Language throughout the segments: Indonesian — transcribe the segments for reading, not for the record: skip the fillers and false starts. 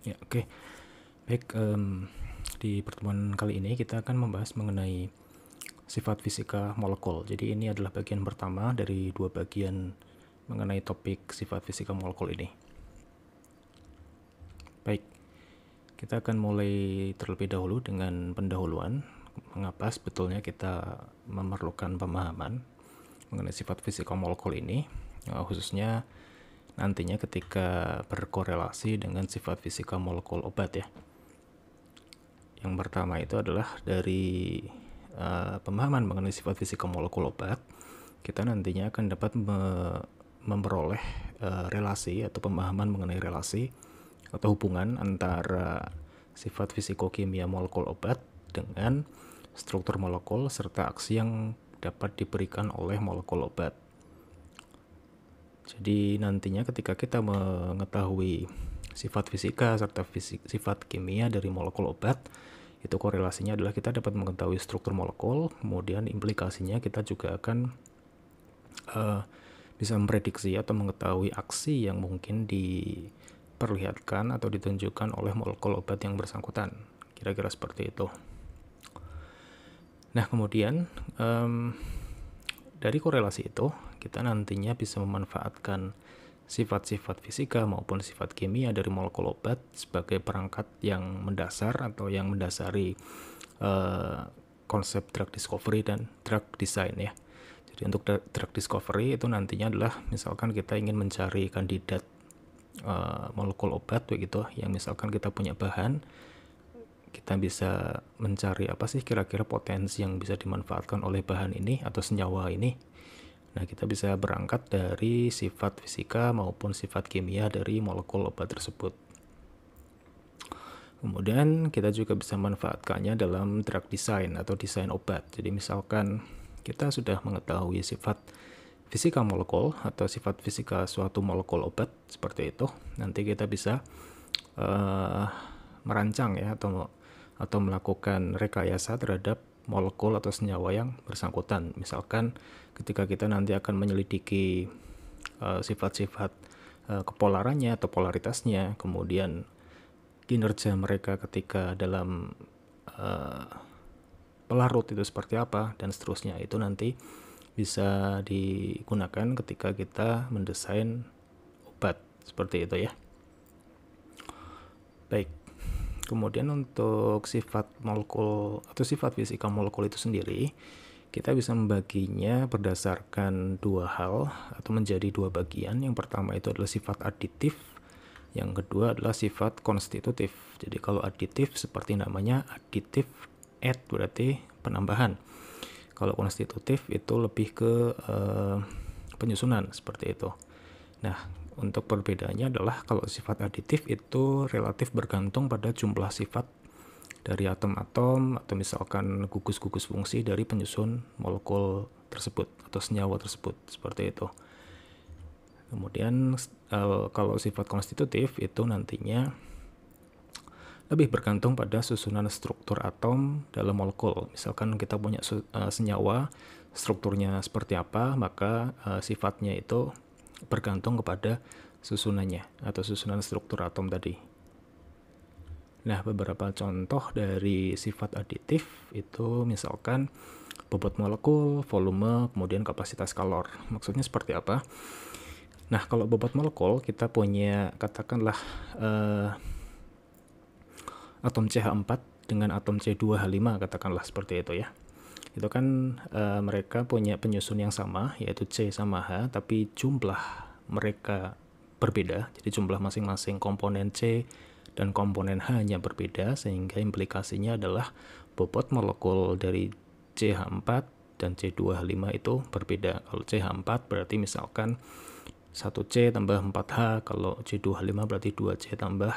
Ya, oke. Baik, di pertemuan kali ini kita akan membahas mengenai sifat fisika molekul. Jadi ini adalah bagian pertama dari dua bagian mengenai topik sifat fisika molekul ini. Baik, kita akan mulai terlebih dahulu dengan pendahuluan. Mengapa sebetulnya kita memerlukan pemahaman mengenai sifat fisika molekul ini, khususnya nantinya ketika berkorelasi dengan sifat fisika molekul obat ya. Yang pertama itu adalah dari pemahaman mengenai sifat fisika molekul obat, kita nantinya akan dapat memperoleh relasi atau pemahaman mengenai relasi atau hubungan antara sifat fisikokimia molekul obat dengan struktur molekul serta aksi yang dapat diberikan oleh molekul obat. Jadi nantinya ketika kita mengetahui sifat fisika serta sifat kimia dari molekul obat, itu korelasinya adalah kita dapat mengetahui struktur molekul, kemudian implikasinya kita juga akan bisa memprediksi atau mengetahui aksi yang mungkin diperlihatkan atau ditunjukkan oleh molekul obat yang bersangkutan. Kira-kira seperti itu. Nah, kemudian dari korelasi itu, kita nantinya bisa memanfaatkan sifat-sifat fisika maupun sifat kimia dari molekul obat sebagai perangkat yang mendasar atau yang mendasari konsep drug discovery dan drug design ya. Jadi untuk drug discovery itu nantinya adalah misalkan kita ingin mencari kandidat molekul obat begitu, yang misalkan kita punya bahan, kita bisa mencari apa sih kira-kira potensi yang bisa dimanfaatkan oleh bahan ini atau senyawa ini. Nah, kita bisa berangkat dari sifat fisika maupun sifat kimia dari molekul obat tersebut. Kemudian kita juga bisa manfaatkannya dalam drug design atau desain obat. Jadi misalkan kita sudah mengetahui sifat fisika molekul atau sifat fisika suatu molekul obat seperti itu, nanti kita bisa merancang ya atau melakukan rekayasa terhadap molekul atau senyawa yang bersangkutan. Misalkan ketika kita nanti akan menyelidiki sifat-sifat kepolarannya atau polaritasnya, kemudian kinerja mereka ketika dalam pelarut itu seperti apa, dan seterusnya, itu nanti bisa digunakan ketika kita mendesain obat seperti itu ya. Baik, kemudian untuk sifat molekul atau sifat fisika molekul itu sendiri, kita bisa membaginya berdasarkan dua hal atau menjadi dua bagian. Yang pertama itu adalah sifat aditif, yang kedua adalah sifat konstitutif. Jadi kalau aditif seperti namanya, aditif add berarti penambahan. Kalau konstitutif itu lebih ke penyusunan seperti itu. Nah, untuk perbedaannya adalah kalau sifat aditif itu relatif bergantung pada jumlah sifat dari atom-atom atau misalkan gugus-gugus fungsi dari penyusun molekul tersebut atau senyawa tersebut seperti itu. Kemudian kalau sifat konstitutif itu nantinya lebih bergantung pada susunan struktur atom dalam molekul. Misalkan kita punya senyawa, strukturnya seperti apa, maka sifatnya itu bergantung kepada susunannya atau susunan struktur atom tadi. Nah, beberapa contoh dari sifat aditif itu misalkan bobot molekul, volume, kemudian kapasitas kalor. Maksudnya seperti apa? Nah, kalau bobot molekul kita punya katakanlah atom CH4 dengan atom C2H5 katakanlah seperti itu ya. Itu kan mereka punya penyusun yang sama yaitu C sama H, tapi jumlah mereka berbeda. Jadi jumlah masing-masing komponen C dan komponen H-nya berbeda, sehingga implikasinya adalah bobot molekul dari CH4 dan C2H5 itu berbeda. Kalau CH4 berarti misalkan 1C tambah 4H, kalau C2H5 berarti 2C tambah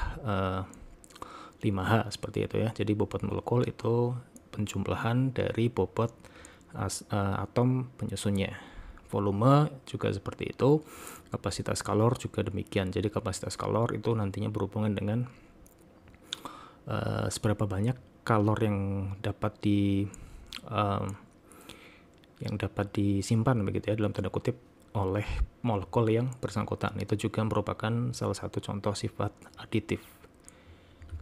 5H seperti itu ya. Jadi bobot molekul itu penjumlahan dari bobot atom penyusunnya. Volume juga seperti itu, kapasitas kalor juga demikian. Jadi kapasitas kalor itu nantinya berhubungan dengan seberapa banyak kalor yang dapat disimpan begitu ya dalam tanda kutip oleh molekul yang bersangkutan. Itu juga merupakan salah satu contoh sifat aditif.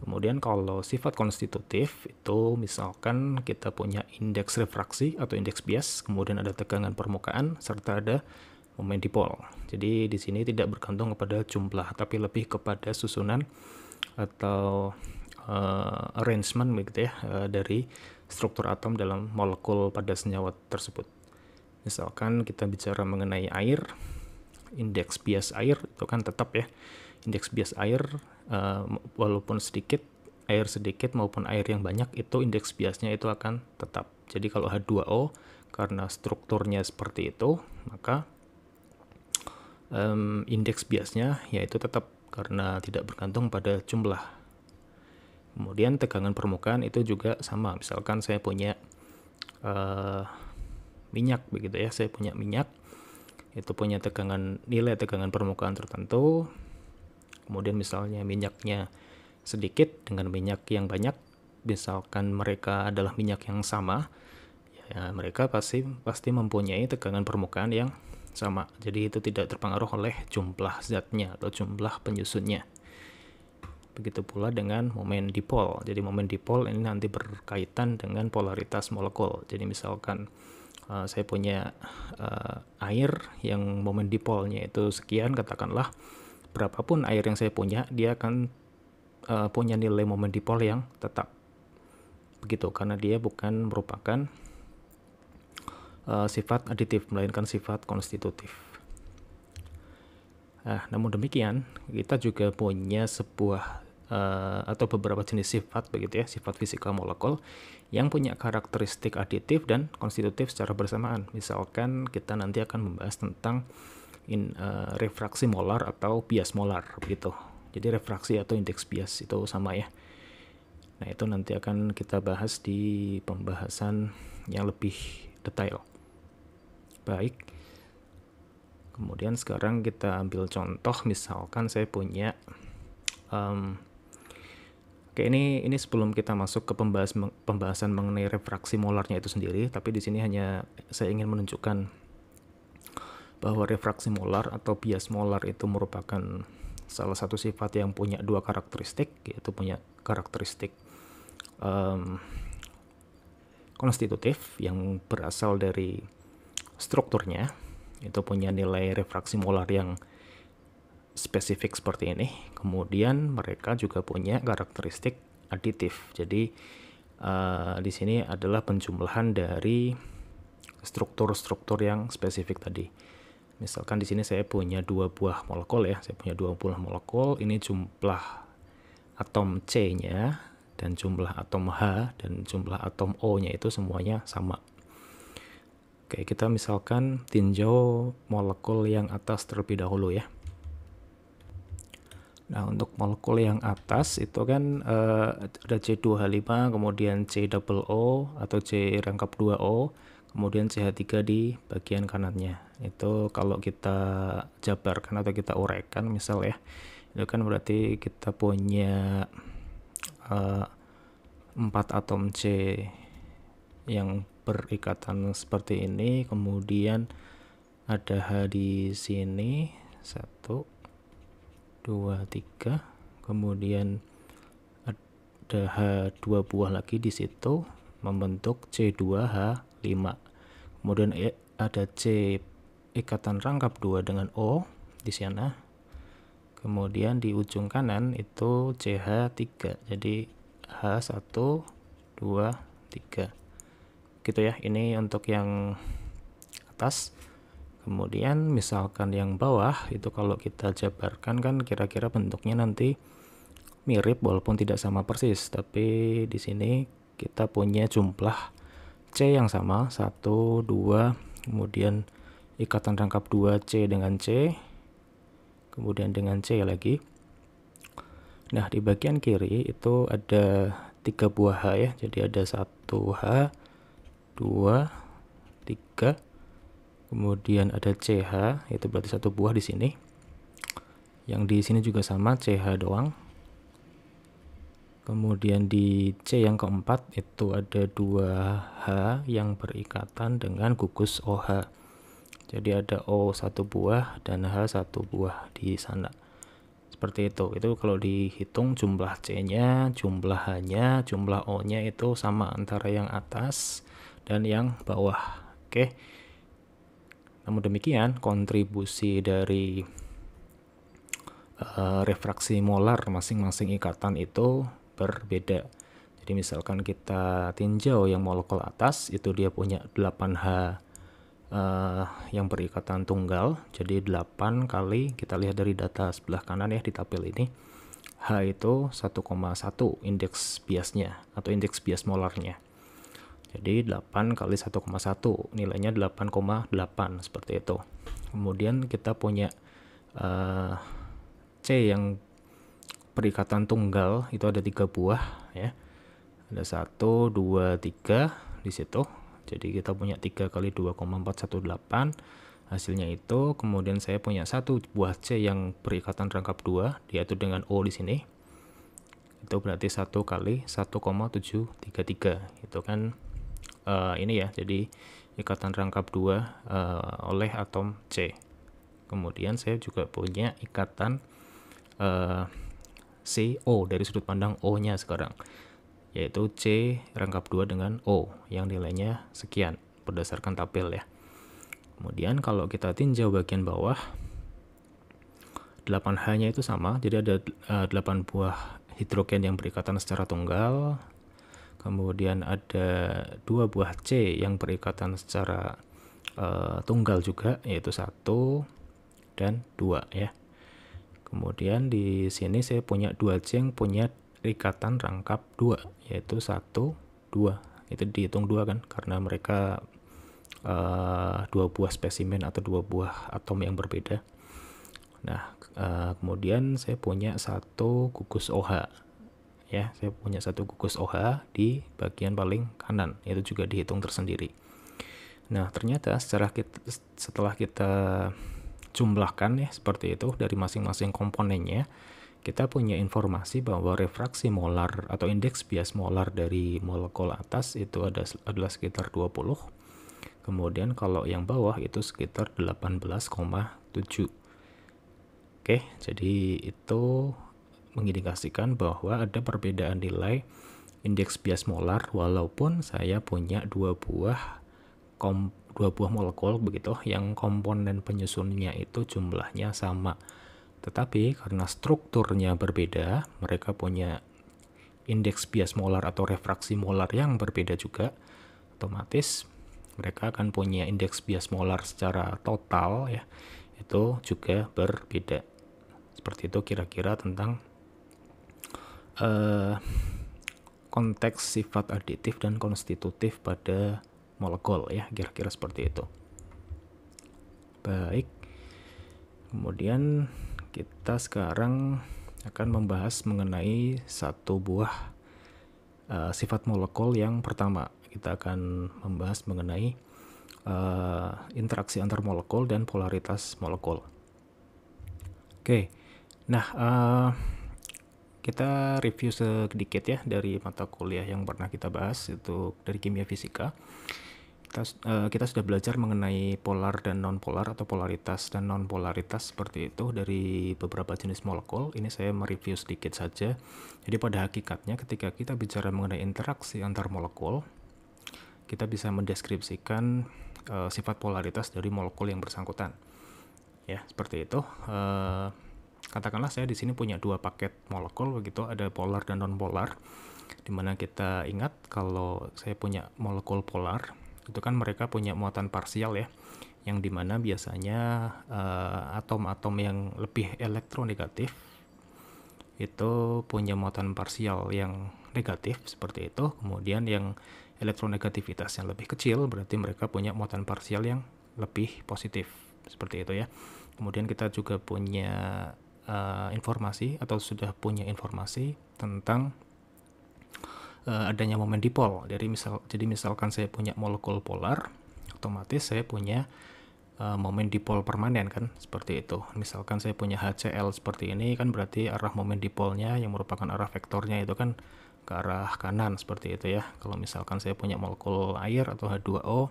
Kemudian kalau sifat konstitutif itu misalkan kita punya indeks refraksi atau indeks bias, kemudian ada tegangan permukaan serta ada momen dipol. Jadi di sini tidak bergantung kepada jumlah, tapi lebih kepada susunan atau arrangement begitu ya, dari struktur atom dalam molekul pada senyawa tersebut. Misalkan kita bicara mengenai air, indeks bias air itu kan tetap ya. Indeks bias air walaupun sedikit, air sedikit maupun air yang banyak, itu indeks biasnya itu akan tetap. Jadi kalau H2O karena strukturnya seperti itu, maka indeks biasnya yaitu tetap karena tidak bergantung pada jumlah. Kemudian tegangan permukaan itu juga sama. Misalkan saya punya minyak begitu ya, saya punya minyak, itu punya nilai tegangan permukaan tertentu. Kemudian misalnya minyaknya sedikit dengan minyak yang banyak, misalkan mereka adalah minyak yang sama, ya mereka pasti mempunyai tegangan permukaan yang sama. Jadi itu tidak terpengaruh oleh jumlah zatnya atau jumlah penyusunnya. Begitu pula dengan momen dipol. Jadi momen dipol ini nanti berkaitan dengan polaritas molekul. Jadi misalkan saya punya air yang momen dipolnya itu sekian, katakanlah, berapapun air yang saya punya, dia akan punya nilai momen dipol yang tetap. Begitu, karena dia bukan merupakan sifat aditif, melainkan sifat konstitutif. Namun demikian, kita juga punya sebuah atau beberapa jenis sifat begitu ya, sifat fisika molekul yang punya karakteristik aditif dan konstitutif secara bersamaan. Misalkan kita nanti akan membahas tentang refraksi molar atau bias molar begitu. Jadi refraksi atau indeks bias itu sama ya. Nah, itu nanti akan kita bahas di pembahasan yang lebih detail. Baik. Kemudian sekarang kita ambil contoh, misalkan saya punya ini sebelum kita masuk ke pembahasan mengenai refraksi molarnya itu sendiri, tapi di sini hanya saya ingin menunjukkan bahwa refraksi molar atau bias molar itu merupakan salah satu sifat yang punya dua karakteristik, yaitu punya karakteristik konstitutif yang berasal dari strukturnya, itu punya nilai refraksi molar yang spesifik seperti ini. Kemudian mereka juga punya karakteristik aditif. Jadi di sini adalah penjumlahan dari struktur-struktur yang spesifik tadi. Misalkan di sini saya punya dua buah molekul ya, saya punya dua buah molekul. Ini jumlah atom C-nya dan jumlah atom H dan jumlah atom O-nya itu semuanya sama. Oke, kita misalkan tinjau molekul yang atas terlebih dahulu ya. Nah, untuk molekul yang atas itu kan ada C2H5, kemudian C-double-O atau C rangkap 2O, kemudian CH3 di bagian kanannya. Itu kalau kita jabarkan atau kita uraikan misal ya, itu kan berarti kita punya 4 atom C yang berikatan seperti ini, kemudian ada H di sini, 1, 2, 3, kemudian ada H2 buah lagi di situ membentuk C2H5. Kemudian ada C ikatan rangkap 2 dengan O di sana. Kemudian di ujung kanan itu CH3. Jadi H1, 2, 3. Gitu ya. Ini untuk yang atas. Kemudian misalkan yang bawah itu kalau kita jabarkan kan kira-kira bentuknya nanti mirip walaupun tidak sama persis, tapi di sini kita punya jumlah C yang sama, 1, 2, kemudian ikatan rangkap 2 C dengan C, kemudian dengan C lagi. Nah, di bagian kiri itu ada 3 buah H ya, jadi ada 1 H, 2, 3, kemudian ada CH, itu berarti 1 buah di sini. Yang di sini juga sama, CH doang. Kemudian di C yang keempat itu ada 2 H yang berikatan dengan gugus OH. Jadi ada O 1 buah dan H 1 buah di sana. Seperti itu. Itu kalau dihitung jumlah C-nya, jumlah H-nya, jumlah O-nya itu sama antara yang atas dan yang bawah. Oke. Namun demikian, kontribusi dari refraksi molar masing-masing ikatan itu berbeda. Jadi misalkan kita tinjau yang molekul atas, itu dia punya 8H yang berikatan tunggal. Jadi 8 kali, kita lihat dari data sebelah kanan ya di tabel ini, H itu 1,1 indeks biasnya atau indeks bias molarnya. Jadi 8 kali 1,1 nilainya 8,8 seperti itu. Kemudian kita punya C yang perikatan tunggal itu ada 3 buah ya. Ada 1, 2, 3 di situ. Jadi kita punya 3 kali 2,418 hasilnya itu. Kemudian saya punya 1 buah C yang berikatan rangkap 2, yaitu dengan O di sini. Itu berarti 1 kali 1,733. Itu kan ini ya, jadi ikatan rangkap 2 oleh atom C. Kemudian saya juga punya ikatan CO dari sudut pandang O-nya sekarang, yaitu C rangkap 2 dengan O yang nilainya sekian berdasarkan tabel ya. Kemudian kalau kita tinjau bagian bawah, 8H-nya itu sama, jadi ada 8 buah hidrogen yang berikatan secara tunggal. Kemudian ada 2 buah C yang berikatan secara tunggal juga, yaitu 1 dan 2 ya. Kemudian di sini saya punya 2 C yang punya ikatan rangkap 2, yaitu 1, 2. Itu dihitung 2 kan, karena mereka 2 buah spesimen atau 2 buah atom yang berbeda. Nah, kemudian saya punya 1 gugus OH. Ya, saya punya 1 gugus OH di bagian paling kanan, itu juga dihitung tersendiri. Nah, ternyata setelah kita jumlahkan ya seperti itu dari masing-masing komponennya, kita punya informasi bahwa refraksi molar atau indeks bias molar dari molekul atas itu adalah sekitar 20. Kemudian kalau yang bawah itu sekitar 18,7. Oke, jadi itu mengindikasikan bahwa ada perbedaan nilai indeks bias molar walaupun saya punya dua buah molekul begitu yang komponen penyusunnya itu jumlahnya sama. Tetapi karena strukturnya berbeda, mereka punya indeks bias molar atau refraksi molar yang berbeda juga, otomatis mereka akan punya indeks bias molar secara total ya, itu juga berbeda. Seperti itu kira-kira tentang konteks sifat aditif dan konstitutif pada molekul ya, kira-kira seperti itu. Baik, kemudian kita sekarang akan membahas mengenai satu buah sifat molekul yang pertama. Kita akan membahas mengenai interaksi antar molekul dan polaritas molekul. Oke, nah kita review sedikit ya dari mata kuliah yang pernah kita bahas, itu dari kimia fisika. Kita sudah belajar mengenai polar dan non-polar atau polaritas dan non-polaritas seperti itu dari beberapa jenis molekul. Ini saya mereview sedikit saja. Jadi pada hakikatnya ketika kita bicara mengenai interaksi antar molekul, kita bisa mendeskripsikan sifat polaritas dari molekul yang bersangkutan. Ya, seperti itu. Katakanlah saya di sini punya 2 paket molekul begitu, ada polar dan non-polar. Dimana kita ingat kalau saya punya molekul polar, itu kan mereka punya muatan parsial ya, yang dimana biasanya atom-atom yang lebih elektronegatif itu punya muatan parsial yang negatif seperti itu. Kemudian yang elektronegativitas yang lebih kecil berarti mereka punya muatan parsial yang lebih positif seperti itu ya. Kemudian kita juga punya informasi atau sudah punya informasi tentang adanya momen dipol. Jadi misalkan saya punya molekul polar, otomatis saya punya momen dipol permanen kan, seperti itu. Misalkan saya punya HCl seperti ini kan, berarti arah momen dipolnya yang merupakan arah vektornya itu kan ke arah kanan seperti itu ya. Kalau misalkan saya punya molekul air atau H2O,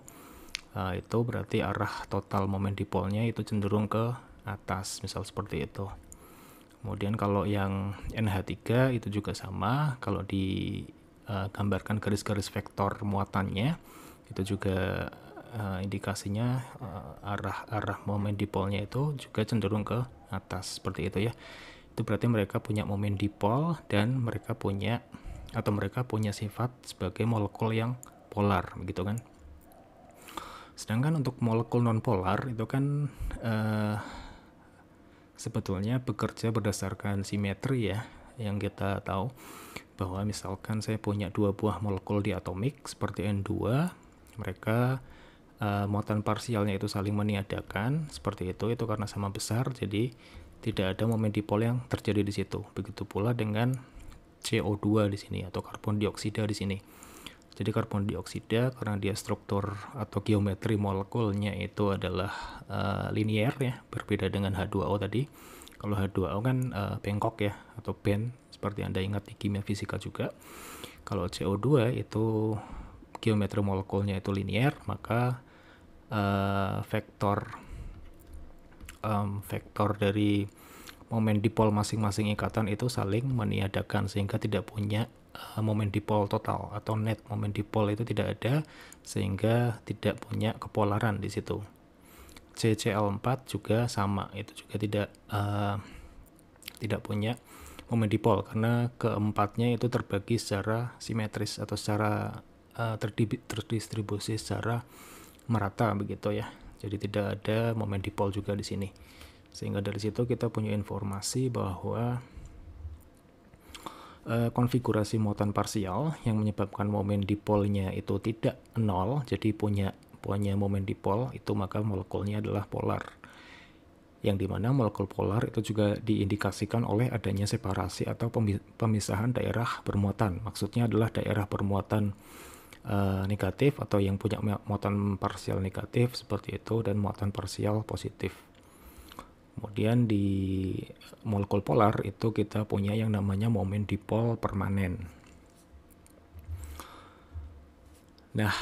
itu berarti arah total momen dipolnya itu cenderung ke atas, misal seperti itu. Kemudian kalau yang NH3 itu juga sama, kalau digambarkan garis-garis vektor muatannya itu juga indikasinya arah momen dipolnya itu juga cenderung ke atas seperti itu ya. Itu berarti mereka punya momen dipol dan mereka punya sifat sebagai molekul yang polar gitu kan. Sedangkan untuk molekul nonpolar itu kan sebetulnya bekerja berdasarkan simetri ya, yang kita tahu bahwa misalkan saya punya dua buah molekul diatomik seperti N2, mereka muatan parsialnya itu saling meniadakan seperti itu karena sama besar, jadi tidak ada momen dipol yang terjadi di situ. Begitu pula dengan CO2 di sini atau karbon dioksida di sini. Jadi karbon dioksida karena dia struktur atau geometri molekulnya itu adalah linear ya, berbeda dengan H2O tadi. Kalau H2O kan bengkok ya atau bend seperti Anda ingat di kimia fisika juga. Kalau CO2 itu geometri molekulnya itu linear, maka vektor dari momen dipol masing-masing ikatan itu saling meniadakan sehingga tidak punya momen dipol total atau net momen dipol itu tidak ada, sehingga tidak punya kepolaran di situ. CCl4 juga sama, itu juga tidak punya momen dipol karena keempatnya itu terbagi secara simetris atau secara terdistribusi secara merata begitu ya. Jadi tidak ada momen dipol juga di sini. Sehingga dari situ kita punya informasi bahwa konfigurasi muatan parsial yang menyebabkan momen dipolnya itu tidak nol, jadi punya momen dipol itu, maka molekulnya adalah polar. Yang dimana molekul polar itu juga diindikasikan oleh adanya separasi atau pemisahan daerah bermuatan. Maksudnya adalah daerah bermuatan negatif atau yang punya muatan parsial negatif seperti itu, dan muatan parsial positif. Kemudian di molekul polar itu kita punya yang namanya momen dipol permanen. Nah,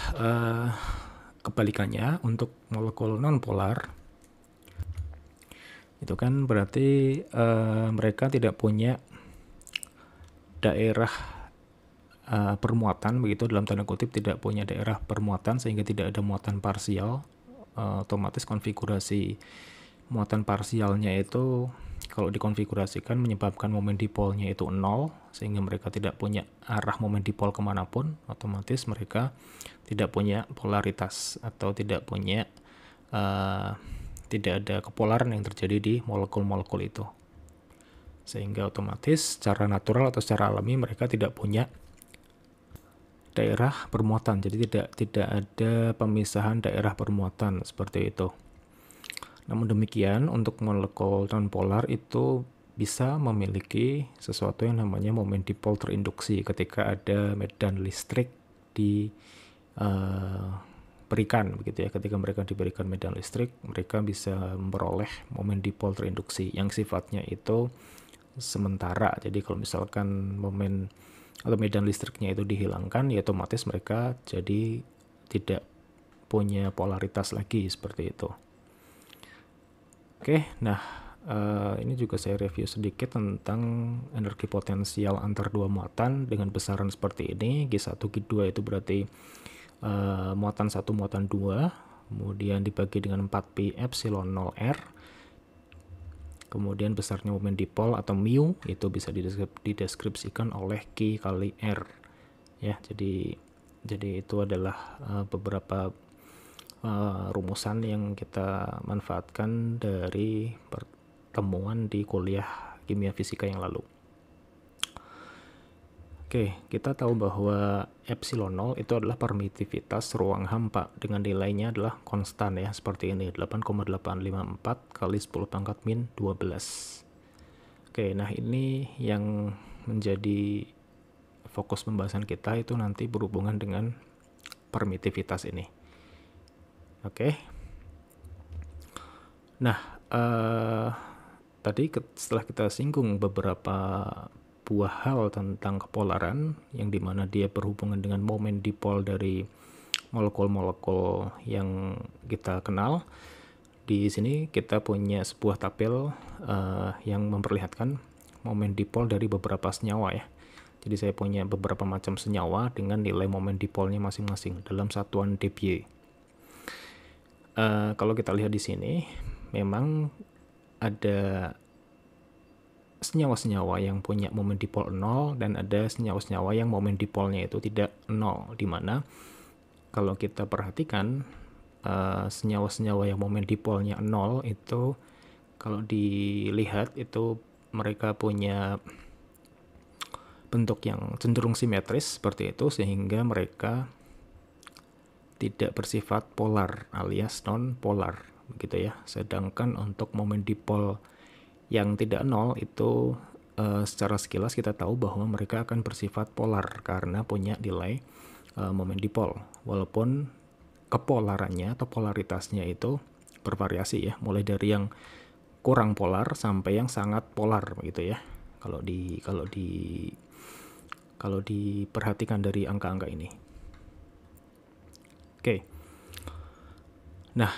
kebalikannya untuk molekul nonpolar itu kan berarti mereka tidak punya daerah permuatan begitu, dalam tanda kutip tidak punya daerah permuatan sehingga tidak ada muatan parsial. Otomatis konfigurasi muatan parsialnya itu kalau dikonfigurasikan menyebabkan momen dipolnya itu 0, sehingga mereka tidak punya arah momen dipol kemanapun. Otomatis mereka tidak punya polaritas atau tidak ada kepolaran yang terjadi di molekul-molekul itu, sehingga otomatis secara natural atau secara alami mereka tidak punya daerah permuatan, jadi tidak ada pemisahan daerah permuatan seperti itu. Namun demikian untuk molekul nonpolar itu bisa memiliki sesuatu yang namanya momen dipol terinduksi ketika ada medan listrik diberikan begitu ya. Ketika mereka diberikan medan listrik, mereka bisa memperoleh momen dipol terinduksi yang sifatnya itu sementara. Jadi kalau misalkan momen atau medan listriknya itu dihilangkan, ya otomatis mereka jadi tidak punya polaritas lagi seperti itu. Oke, nah ini juga saya review sedikit tentang energi potensial antar dua muatan dengan besaran seperti ini. G1, G2 itu berarti muatan 1, muatan 2, kemudian dibagi dengan 4pi epsilon 0r. Kemudian besarnya momen dipol atau mu itu bisa dideskripsikan oleh Q kali R ya. Jadi itu adalah beberapa rumusan yang kita manfaatkan dari pertemuan di kuliah kimia fisika yang lalu. Oke, kita tahu bahwa epsilon 0 itu adalah permitivitas ruang hampa dengan nilainya adalah konstan ya, seperti ini 8,854 kali 10 pangkat min 12. Oke, nah ini yang menjadi fokus pembahasan kita itu nanti berhubungan dengan permitivitas ini. Oke. Nah, tadi setelah kita singgung beberapa buah hal tentang kepolaran yang dimana dia berhubungan dengan momen dipol dari molekul-molekul yang kita kenal. Di sini kita punya sebuah tabel yang memperlihatkan momen dipol dari beberapa senyawa ya. Jadi saya punya beberapa macam senyawa dengan nilai momen dipolnya masing-masing dalam satuan dBA. Kalau kita lihat di sini, memang ada senyawa-senyawa yang punya momen dipol 0 dan ada senyawa-senyawa yang momen dipolnya itu tidak 0, di mana kalau kita perhatikan senyawa-senyawa yang momen dipolnya 0 itu kalau dilihat itu mereka punya bentuk yang cenderung simetris seperti itu, sehingga mereka tidak bersifat polar alias non polar begitu ya. Sedangkan untuk momen dipol yang tidak nol itu secara sekilas kita tahu bahwa mereka akan bersifat polar karena punya nilai momen dipol, walaupun kepolarannya atau polaritasnya itu bervariasi ya, mulai dari yang kurang polar sampai yang sangat polar begitu ya. Kalau diperhatikan dari angka-angka ini. Oke. Nah,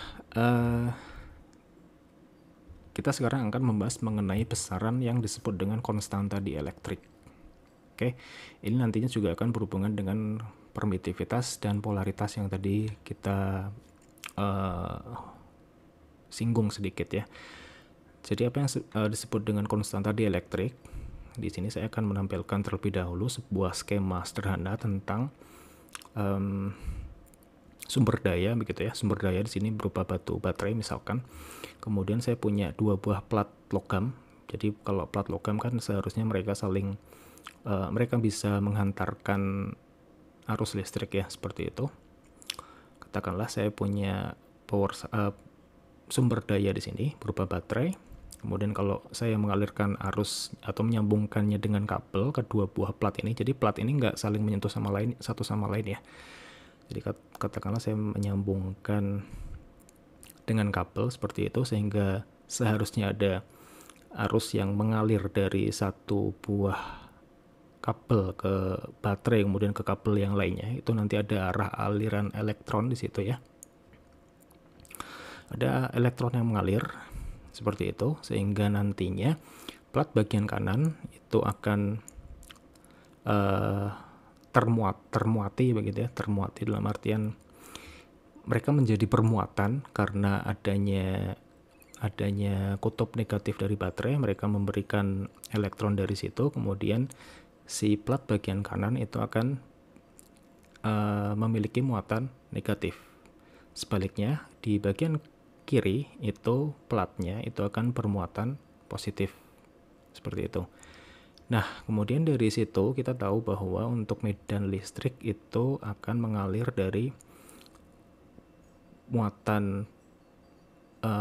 kita sekarang akan membahas mengenai besaran yang disebut dengan konstanta dielektrik. Oke, ini nantinya juga akan berhubungan dengan permitivitas dan polaritas yang tadi kita singgung sedikit ya. Jadi apa yang disebut dengan konstanta dielektrik? Di sini saya akan menampilkan terlebih dahulu sebuah skema sederhana tentang sumber daya begitu ya. Sumber daya di sini berupa batu baterai misalkan. Kemudian saya punya dua buah plat logam. Jadi kalau plat logam kan seharusnya mereka saling mereka bisa menghantarkan arus listrik ya, seperti itu. Katakanlah saya punya sumber daya di sini berupa baterai. Kemudian kalau saya mengalirkan arus atau menyambungkannya dengan kabel ke dua buah plat ini, jadi plat ini nggak saling menyentuh sama lain, satu sama lain ya. Jadi katakanlah saya menyambungkan dengan kabel seperti itu, sehingga seharusnya ada arus yang mengalir dari satu buah kabel ke baterai kemudian ke kabel yang lainnya. Itu nanti ada arah aliran elektron di situ ya. Ada elektron yang mengalir seperti itu, sehingga nantinya plat bagian kanan itu akan termuati begitu ya. Termuati dalam artian mereka menjadi permuatan karena adanya kutub negatif dari baterai. Mereka memberikan elektron dari situ, kemudian si plat bagian kanan itu akan memiliki muatan negatif. Sebaliknya di bagian kiri itu platnya itu akan bermuatan positif seperti itu. Nah, kemudian dari situ kita tahu bahwa untuk medan listrik itu akan mengalir dari muatan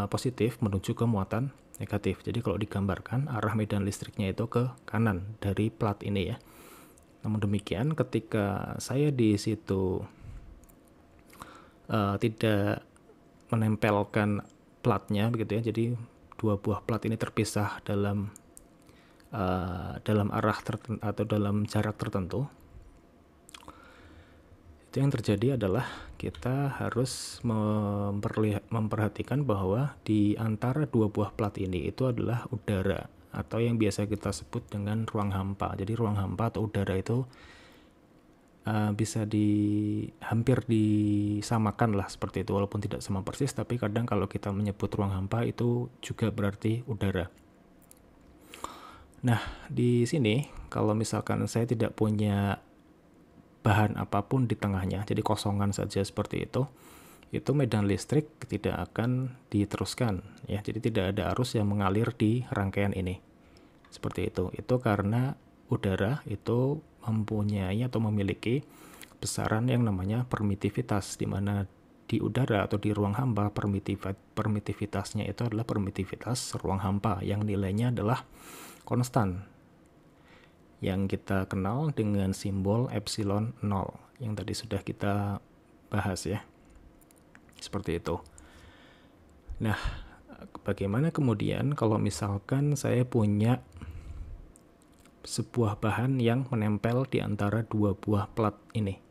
positif menuju ke muatan negatif. Jadi kalau digambarkan arah medan listriknya itu ke kanan dari plat ini ya. Namun demikian ketika saya di situ tidak menempelkan platnya begitu ya. Jadi dua buah plat ini terpisah dalam arah atau dalam jarak tertentu. Itu yang terjadi adalah kita harus memperhatikan bahwa di antara dua buah plat ini itu adalah udara atau yang biasa kita sebut dengan ruang hampa. Jadi ruang hampa atau udara itu bisa hampir disamakan lah seperti itu, walaupun tidak sama persis, tapi kadang kalau kita menyebut ruang hampa itu juga berarti udara. Nah, di sini kalau misalkan saya tidak punya bahan apapun di tengahnya, jadi kosongan saja seperti itu medan listrik tidak akan diteruskan ya. Jadi tidak ada arus yang mengalir di rangkaian ini. Seperti itu. Itu karena udara itu mempunyai atau memiliki besaran yang namanya permitivitas, di mana di udara atau di ruang hampa permitivitasnya itu adalah permitivitas ruang hampa yang nilainya adalah konstan yang kita kenal dengan simbol epsilon 0 yang tadi sudah kita bahas ya. Seperti itu. Nah, bagaimana kemudian kalau misalkan saya punya sebuah bahan yang menempel di antara dua buah plat ini?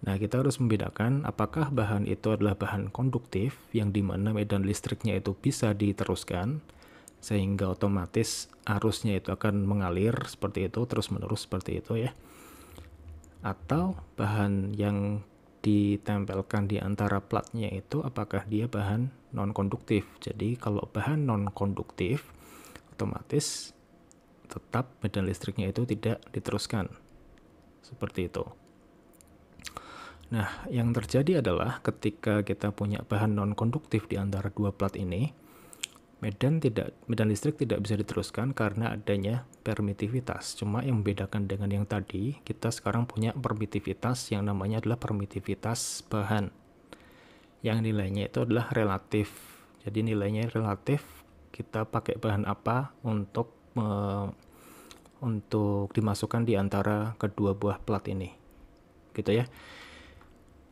Nah, kita harus membedakan apakah bahan itu adalah bahan konduktif yang dimana medan listriknya itu bisa diteruskan, sehingga otomatis arusnya itu akan mengalir seperti itu, terus-menerus seperti itu ya. Atau bahan yang ditempelkan di antara platnya itu apakah dia bahan non-konduktif. Jadi kalau bahan non-konduktif, otomatis tetap medan listriknya itu tidak diteruskan. Seperti itu. Nah, yang terjadi adalah ketika kita punya bahan non-konduktif di antara dua plat ini, medan listrik tidak bisa diteruskan karena adanya permitivitas. Cuma yang membedakan dengan yang tadi, kita sekarang punya permitivitas yang namanya adalah permitivitas bahan. Yang nilainya itu adalah relatif. Jadi nilainya relatif, kita pakai bahan apa untuk dimasukkan di antara kedua buah plat ini. Gitu ya.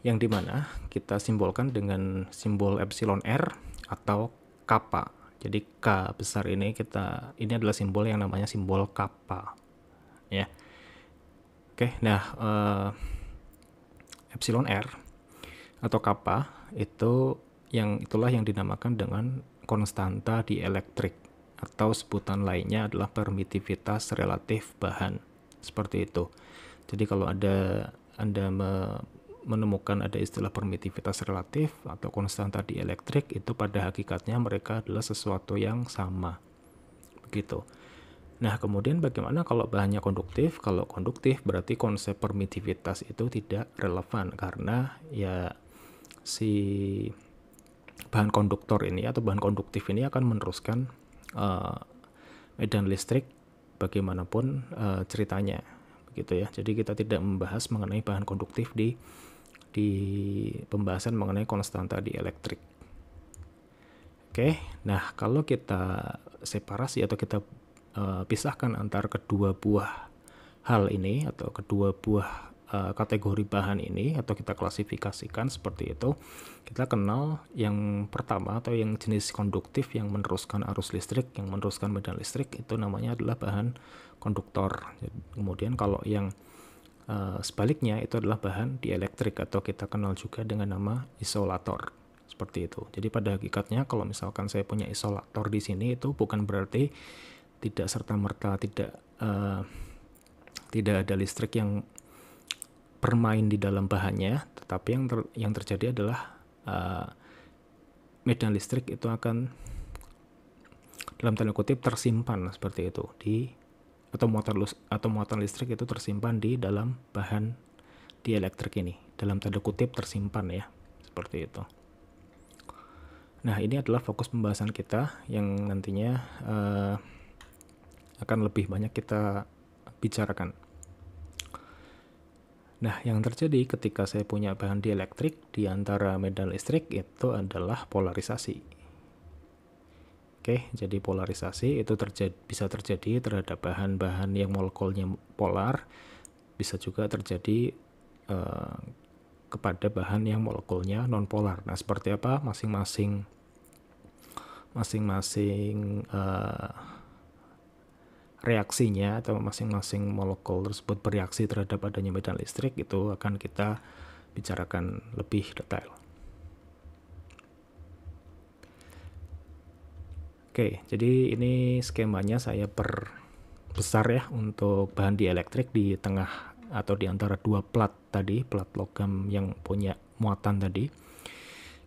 Yang dimana kita simbolkan dengan simbol epsilon R atau kappa. Jadi K besar ini adalah simbol yang namanya simbol kappa. Ya. Oke, nah epsilon R atau kappa itulah yang dinamakan dengan konstanta dielektrik, atau sebutan lainnya adalah permitivitas relatif bahan. Seperti itu. Jadi kalau Anda menemukan ada istilah permitivitas relatif atau konstanta dielektrik, itu pada hakikatnya mereka adalah sesuatu yang sama. Begitu. Nah, kemudian bagaimana kalau bahannya konduktif? Kalau konduktif berarti konsep permitivitas itu tidak relevan, karena ya si bahan konduktor ini atau bahan konduktif ini akan meneruskan medan listrik bagaimanapun ceritanya. Begitu ya. Jadi kita tidak membahas mengenai bahan konduktif di pembahasan mengenai konstanta dielektrik. Oke, nah kalau kita separasi atau kita pisahkan antara kedua buah hal ini atau kedua buah kategori bahan ini, atau kita klasifikasikan seperti itu, kita kenal yang pertama atau yang jenis konduktif yang meneruskan arus listrik, yang meneruskan medan listrik, itu namanya adalah bahan konduktor. Kemudian kalau yang sebaliknya itu adalah bahan dielektrik atau kita kenal juga dengan nama isolator. Seperti itu. Jadi pada hakikatnya kalau misalkan saya punya isolator di sini, itu bukan berarti tidak serta-merta tidak ada listrik yang bermain di dalam bahannya, tetapi yang terjadi adalah medan listrik itu akan dalam tanda kutip tersimpan seperti itu atau muatan listrik itu tersimpan di dalam bahan dielektrik ini, dalam tanda kutip tersimpan ya, seperti itu. Nah, ini adalah fokus pembahasan kita yang nantinya akan lebih banyak kita bicarakan. Nah, yang terjadi ketika saya punya bahan dielektrik di antara medan listrik itu adalah polarisasi. Oke, jadi polarisasi itu bisa terjadi terhadap bahan-bahan yang molekulnya polar, bisa juga terjadi kepada bahan yang molekulnya nonpolar. Nah, seperti apa masing-masing reaksinya atau masing-masing molekul tersebut bereaksi terhadap adanya medan listrik, itu akan kita bicarakan lebih detail. Oke, jadi ini skemanya saya perbesar ya untuk bahan dielektrik di tengah atau di antara dua plat tadi, plat logam yang punya muatan tadi.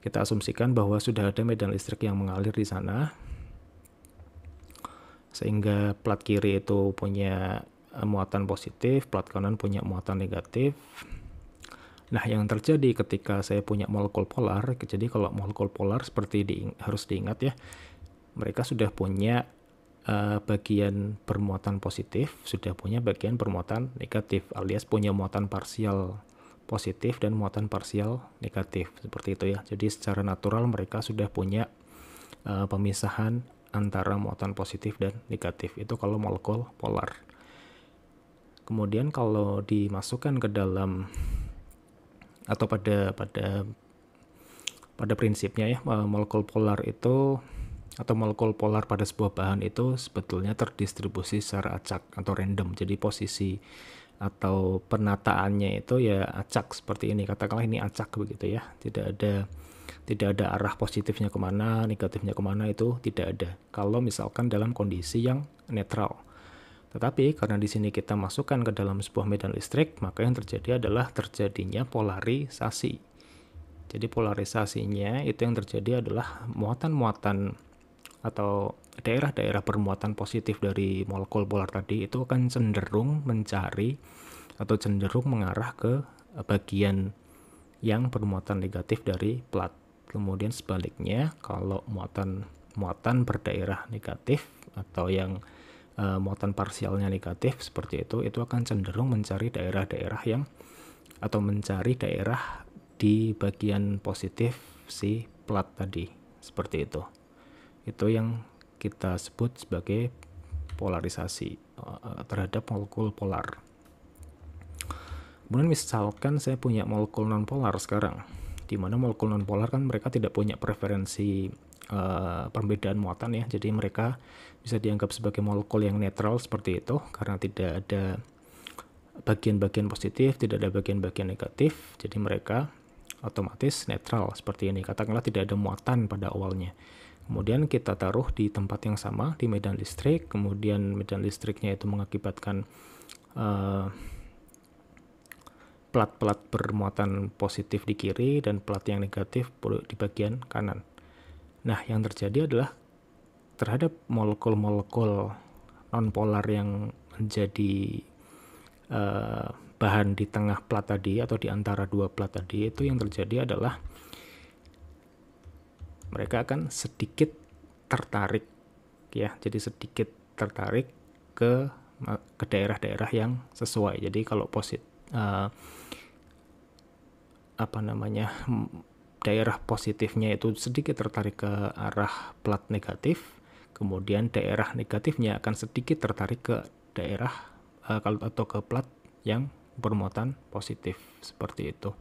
Kita asumsikan bahwa sudah ada medan listrik yang mengalir di sana, sehingga plat kiri itu punya muatan positif, plat kanan punya muatan negatif. Nah, yang terjadi ketika saya punya molekul polar, jadi kalau molekul polar harus diingat ya, mereka sudah punya bagian bermuatan positif, sudah punya bagian bermuatan negatif, alias punya muatan parsial positif dan muatan parsial negatif, seperti itu ya. Jadi secara natural mereka sudah punya pemisahan antara muatan positif dan negatif, itu kalau molekul polar. Kemudian kalau dimasukkan ke dalam atau pada prinsipnya ya, molekul polar itu atau molekul polar pada sebuah bahan itu sebetulnya terdistribusi secara acak atau random. Jadi posisi atau penataannya itu ya acak seperti ini. Katakanlah ini acak begitu ya. Tidak ada Tidak ada arah positifnya kemana, negatifnya kemana, itu tidak ada. Kalau misalkan dalam kondisi yang netral. Tetapi karena di sini kita masukkan ke dalam sebuah medan listrik, maka yang terjadi adalah terjadinya polarisasi. Jadi polarisasinya itu yang terjadi adalah muatan-muatan atau daerah-daerah bermuatan positif dari molekul polar tadi itu akan cenderung mencari atau cenderung mengarah ke bagian yang bermuatan negatif dari plat. Kemudian sebaliknya, kalau muatan berdaerah negatif atau yang muatan parsialnya negatif seperti itu akan cenderung mencari daerah-daerah yang atau mencari daerah di bagian positif si plat tadi, seperti itu. Itu yang kita sebut sebagai polarisasi terhadap molekul polar. Kemudian misalkan saya punya molekul nonpolar sekarang, di mana molekul nonpolar kan mereka tidak punya preferensi perbedaan muatan ya, jadi mereka bisa dianggap sebagai molekul yang netral seperti itu karena tidak ada bagian-bagian positif, tidak ada bagian-bagian negatif, jadi mereka otomatis netral seperti ini. Katakanlah tidak ada muatan pada awalnya. Kemudian kita taruh di tempat yang sama di medan listrik, kemudian medan listriknya itu mengakibatkan plat-plat bermuatan positif di kiri dan plat yang negatif di bagian kanan. Nah, yang terjadi adalah terhadap molekul-molekul nonpolar yang menjadi bahan di tengah plat tadi atau di antara dua plat tadi, itu yang terjadi adalah mereka akan sedikit tertarik ya, jadi sedikit tertarik ke daerah-daerah yang sesuai. Jadi kalau daerah positifnya itu sedikit tertarik ke arah plat negatif, kemudian daerah negatifnya akan sedikit tertarik ke daerah atau ke plat yang bermuatan positif, seperti itu.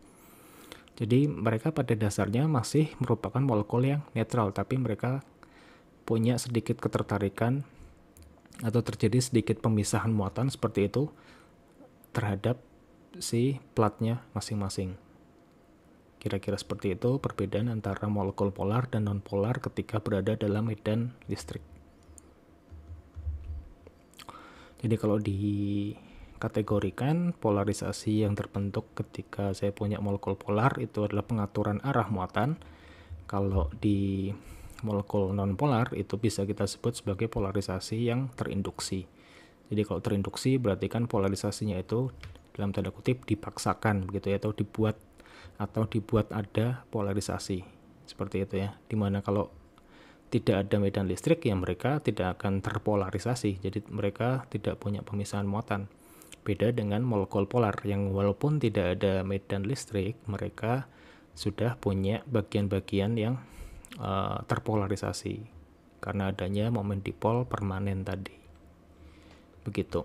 Jadi mereka pada dasarnya masih merupakan molekul yang netral, tapi mereka punya sedikit ketertarikan atau terjadi sedikit pemisahan muatan seperti itu terhadap si platnya masing-masing. Kira-kira seperti itu perbedaan antara molekul polar dan nonpolar ketika berada dalam medan listrik. Jadi kalau dikategorikan, polarisasi yang terbentuk ketika saya punya molekul polar itu adalah pengaturan arah muatan. Kalau di molekul nonpolar itu bisa kita sebut sebagai polarisasi yang terinduksi. Jadi kalau terinduksi berarti kan polarisasinya itu dalam tanda kutip dipaksakan begitu ya, atau dibuat ada polarisasi seperti itu ya, dimana kalau tidak ada medan listrik ya mereka tidak akan terpolarisasi, jadi mereka tidak punya pemisahan muatan. Beda dengan molekul polar yang walaupun tidak ada medan listrik, mereka sudah punya bagian-bagian yang terpolarisasi karena adanya momen dipol permanen tadi. Begitu.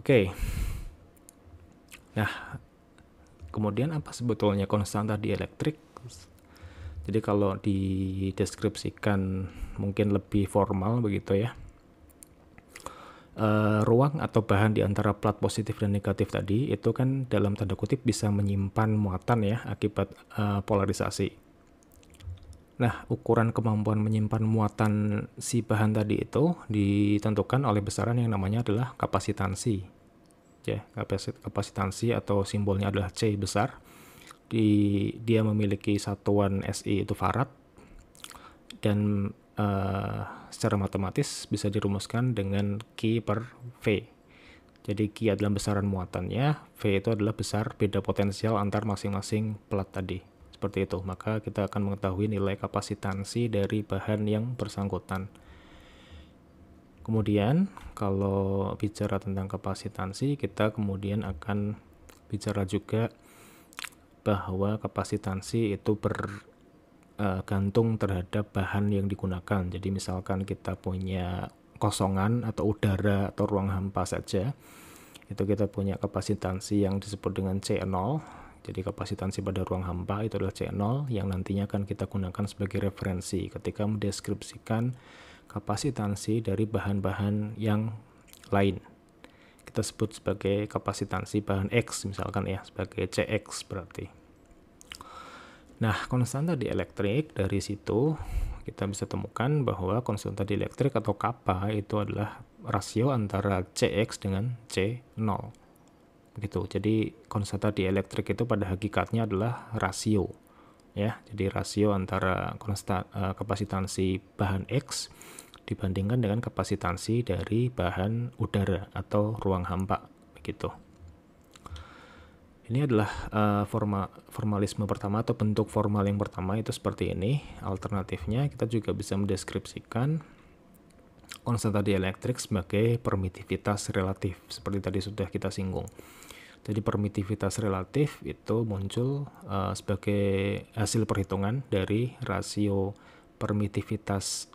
Oke. Nah, kemudian apa sebetulnya konstanta dielektrik? Jadi kalau dideskripsikan mungkin lebih formal begitu ya, ruang atau bahan di antara plat positif dan negatif tadi itu kan dalam tanda kutip bisa menyimpan muatan ya akibat polarisasi. Nah, ukuran kemampuan menyimpan muatan si bahan tadi itu ditentukan oleh besaran yang namanya adalah kapasitansi. Ya, kapasitansi atau simbolnya adalah C besar. Dia memiliki satuan SI itu farad, dan secara matematis bisa dirumuskan dengan Q per V. Jadi Q adalah besaran muatannya, V itu adalah besar beda potensial antar masing-masing plat tadi. Seperti itu, maka kita akan mengetahui nilai kapasitansi dari bahan yang bersangkutan. Kemudian kalau bicara tentang kapasitansi, kita kemudian akan bicara juga bahwa kapasitansi itu bergantung terhadap bahan yang digunakan. Jadi misalkan kita punya kosongan atau udara atau ruang hampa saja, itu kita punya kapasitansi yang disebut dengan C0. Jadi kapasitansi pada ruang hampa itu adalah C0 yang nantinya akan kita gunakan sebagai referensi ketika mendeskripsikan kapasitansi dari bahan-bahan yang lain. Kita sebut sebagai kapasitansi bahan X misalkan ya, sebagai CX berarti. Nah, konstanta dielektrik, dari situ kita bisa temukan bahwa konstanta dielektrik atau kappa itu adalah rasio antara Cx dengan C0. Begitu. Jadi konstanta dielektrik itu pada hakikatnya adalah rasio. Ya, jadi rasio antara kapasitansi bahan X dibandingkan dengan kapasitansi dari bahan udara atau ruang hampa. Begitu. Ini adalah formalisme pertama atau bentuk formal yang pertama itu seperti ini. Alternatifnya kita juga bisa mendeskripsikan konstanta dielektrik sebagai permitivitas relatif seperti tadi sudah kita singgung. Jadi permitivitas relatif itu muncul sebagai hasil perhitungan dari rasio permitivitas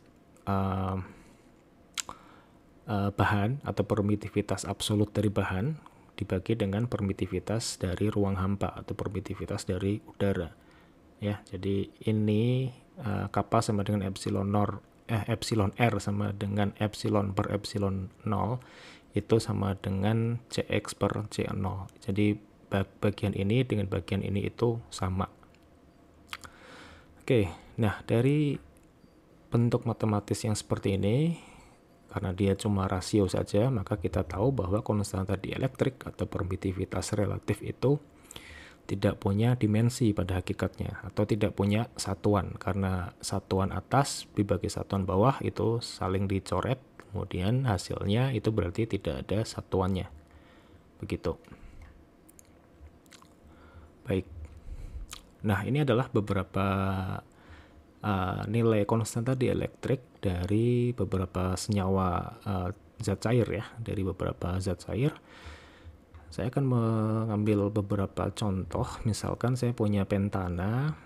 bahan atau permitivitas absolut dari bahan dibagi dengan permitivitas dari ruang hampa atau permitivitas dari udara. Ya, jadi ini kappa sama dengan epsilon R sama dengan epsilon per epsilon 0 itu sama dengan Cx per C0. Jadi bagian ini dengan bagian ini itu sama. Oke, nah dari bentuk matematis yang seperti ini, karena dia cuma rasio saja, maka kita tahu bahwa konstanta dielektrik atau permitivitas relatif itu tidak punya dimensi pada hakikatnya atau tidak punya satuan, karena satuan atas dibagi satuan bawah itu saling dicoret, kemudian hasilnya itu berarti tidak ada satuannya. Begitu. Baik. Nah, ini adalah beberapa nilai konstanta dielektrik dari beberapa senyawa zat cair ya, dari beberapa zat cair. Saya akan mengambil beberapa contoh. Misalkan saya punya pentana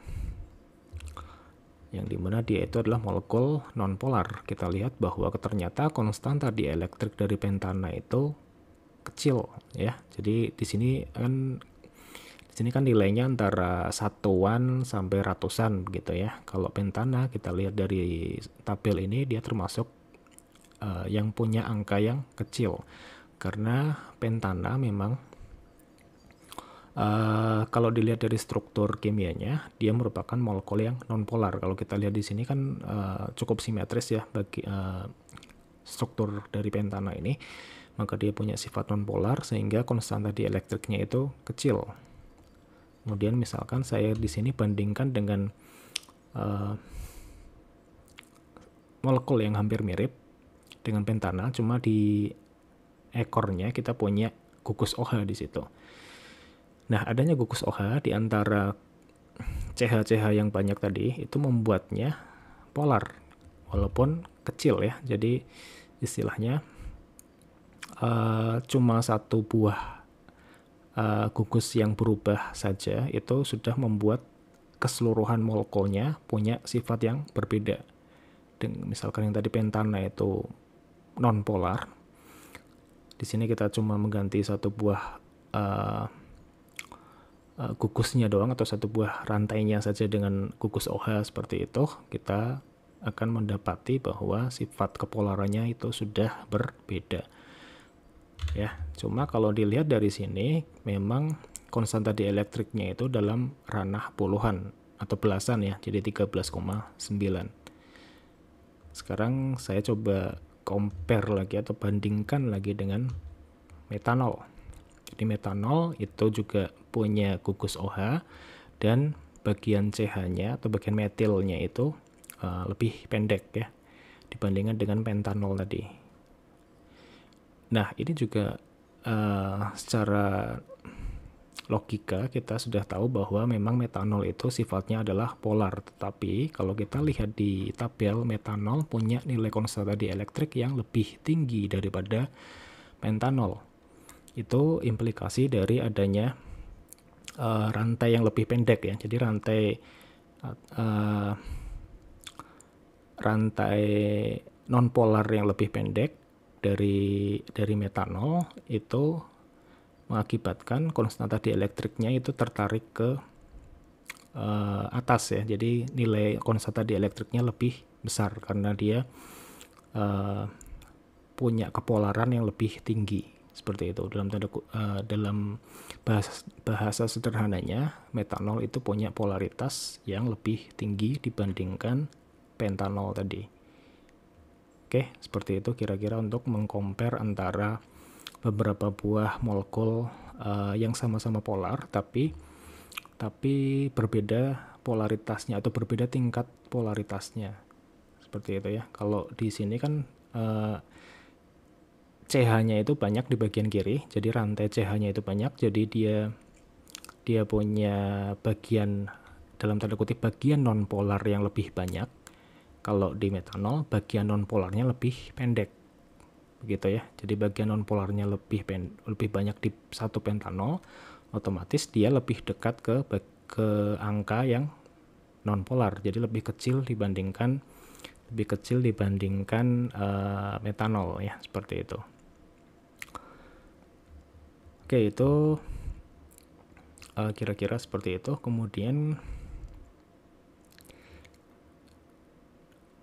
yang dimana dia itu adalah molekul nonpolar. Kita lihat bahwa ternyata konstanta dielektrik dari pentana itu kecil ya. Jadi di sini kan nilainya antara satuan sampai ratusan begitu ya. Kalau pentana kita lihat dari tabel ini dia termasuk yang punya angka yang kecil. Karena pentana memang kalau dilihat dari struktur kimianya dia merupakan molekul yang nonpolar. Kalau kita lihat di sini kan cukup simetris ya bagi struktur dari pentana ini. Maka dia punya sifat nonpolar sehingga konstanta dielektriknya itu kecil. Kemudian misalkan saya di sini bandingkan dengan molekul yang hampir mirip dengan pentana, cuma di ekornya kita punya gugus OH di situ. Nah, adanya gugus OH di antara CH-CH yang banyak tadi itu membuatnya polar, walaupun kecil ya. Jadi istilahnya cuma satu buah gugus yang berubah saja itu sudah membuat keseluruhan molekulnya punya sifat yang berbeda. Misalkan yang tadi pentana itu nonpolar, di sini kita cuma mengganti satu buah gugusnya doang atau satu buah rantainya saja dengan gugus OH seperti itu, kita akan mendapati bahwa sifat kepolarannya itu sudah berbeda. Ya, cuma kalau dilihat dari sini memang konstanta dielektriknya itu dalam ranah puluhan atau belasan ya, jadi 13,9. Sekarang saya coba compare lagi atau bandingkan lagi dengan metanol. Jadi metanol itu juga punya gugus OH dan bagian CH-nya atau bagian metilnya itu lebih pendek ya dibandingkan dengan pentanol tadi. Nah, ini juga secara logika kita sudah tahu bahwa memang metanol itu sifatnya adalah polar. Tetapi kalau kita lihat di tabel, metanol punya nilai konstanta dielektrik yang lebih tinggi daripada pentanol. Itu implikasi dari adanya rantai yang lebih pendek ya. Jadi rantai nonpolar yang lebih pendek dari metanol itu mengakibatkan konstanta dielektriknya itu tertarik ke atas ya. Jadi nilai konstanta dielektriknya lebih besar karena dia punya kepolaran yang lebih tinggi Seperti itu. Dalam bahasa sederhananya, metanol itu punya polaritas yang lebih tinggi dibandingkan pentanol tadi. Oke, seperti itu kira-kira untuk mengcompare antara beberapa buah molekul yang sama-sama polar tapi berbeda polaritasnya atau berbeda tingkat polaritasnya. Seperti itu ya. Kalau di sini kan CH-nya itu banyak di bagian kiri, jadi rantai CH-nya itu banyak, jadi dia punya bagian, dalam tanda kutip, bagian nonpolar yang lebih banyak. Kalau di metanol, bagian nonpolarnya lebih pendek, begitu ya. Jadi bagian nonpolarnya lebih banyak di satu pentanol, otomatis dia lebih dekat ke angka yang nonpolar, jadi lebih kecil dibandingkan metanol ya, seperti itu. Oke, itu kira-kira seperti itu. Kemudian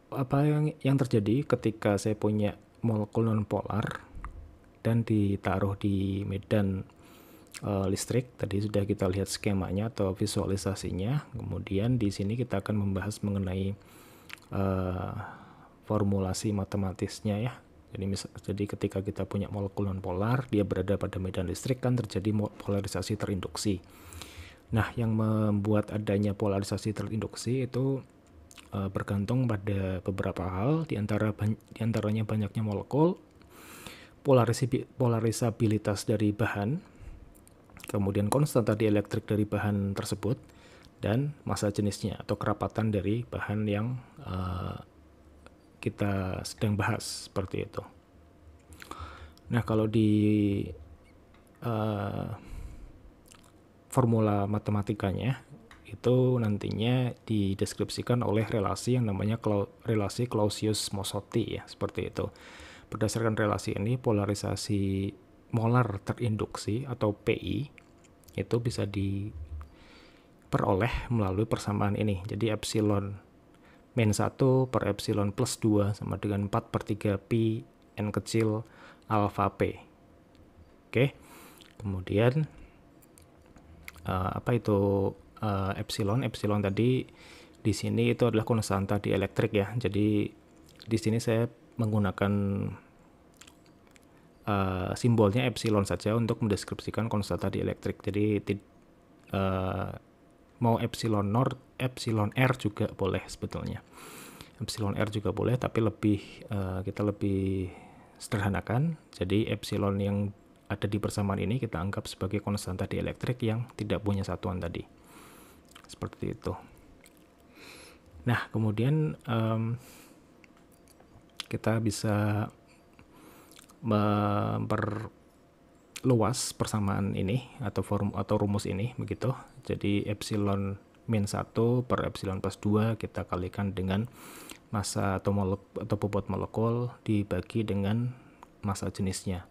apa yang terjadi ketika saya punya molekul nonpolar dan ditaruh di medan listrik? Tadi sudah kita lihat skemanya atau visualisasinya. Kemudian di sini kita akan membahas mengenai formulasi matematisnya ya. Jadi ketika kita punya molekul nonpolar, dia berada pada medan listrik, kan terjadi polarisasi terinduksi. Nah, yang membuat adanya polarisasi terinduksi itu bergantung pada beberapa hal, diantaranya banyaknya molekul, polarisabilitas dari bahan, kemudian konstanta dielektrik dari bahan tersebut, dan massa jenisnya atau kerapatan dari bahan yang kita sedang bahas, seperti itu. Nah, kalau di formula matematikanya itu nantinya dideskripsikan oleh relasi yang namanya relasi Clausius-Mozotti ya, seperti itu. Berdasarkan relasi ini, polarisasi molar terinduksi atau PI itu bisa diperoleh melalui persamaan ini. Jadi epsilon min 1 per epsilon plus 2 sama dengan 4/3 pi n kecil alfa p. Oke. Kemudian apa itu epsilon tadi di sini itu adalah konstanta dielektrik ya. Jadi di sini saya menggunakan simbolnya epsilon saja untuk mendeskripsikan konstanta dielektrik. Jadi mau epsilon R juga boleh sebetulnya. Epsilon R juga boleh, tapi kita lebih sederhanakan. Jadi epsilon yang ada di persamaan ini kita anggap sebagai konstanta dielektrik yang tidak punya satuan tadi. Seperti itu. Nah, kemudian kita bisa memperluas persamaan ini atau rumus ini begitu. Jadi epsilon min 1 per epsilon plus 2 kita kalikan dengan massa atau bobot molekul dibagi dengan massa jenisnya.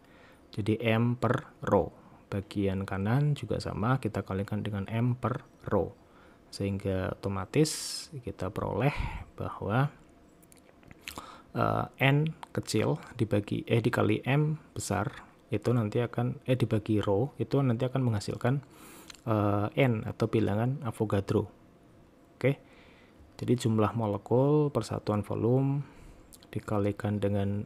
Jadi M per rho. Bagian kanan juga sama, kita kalikan dengan M per rho. Sehingga otomatis kita peroleh bahwa N kecil dikali M besar itu nanti akan dibagi rho itu nanti akan menghasilkan N atau bilangan Avogadro. Oke. Jadi jumlah molekul per satuan volume dikalikan dengan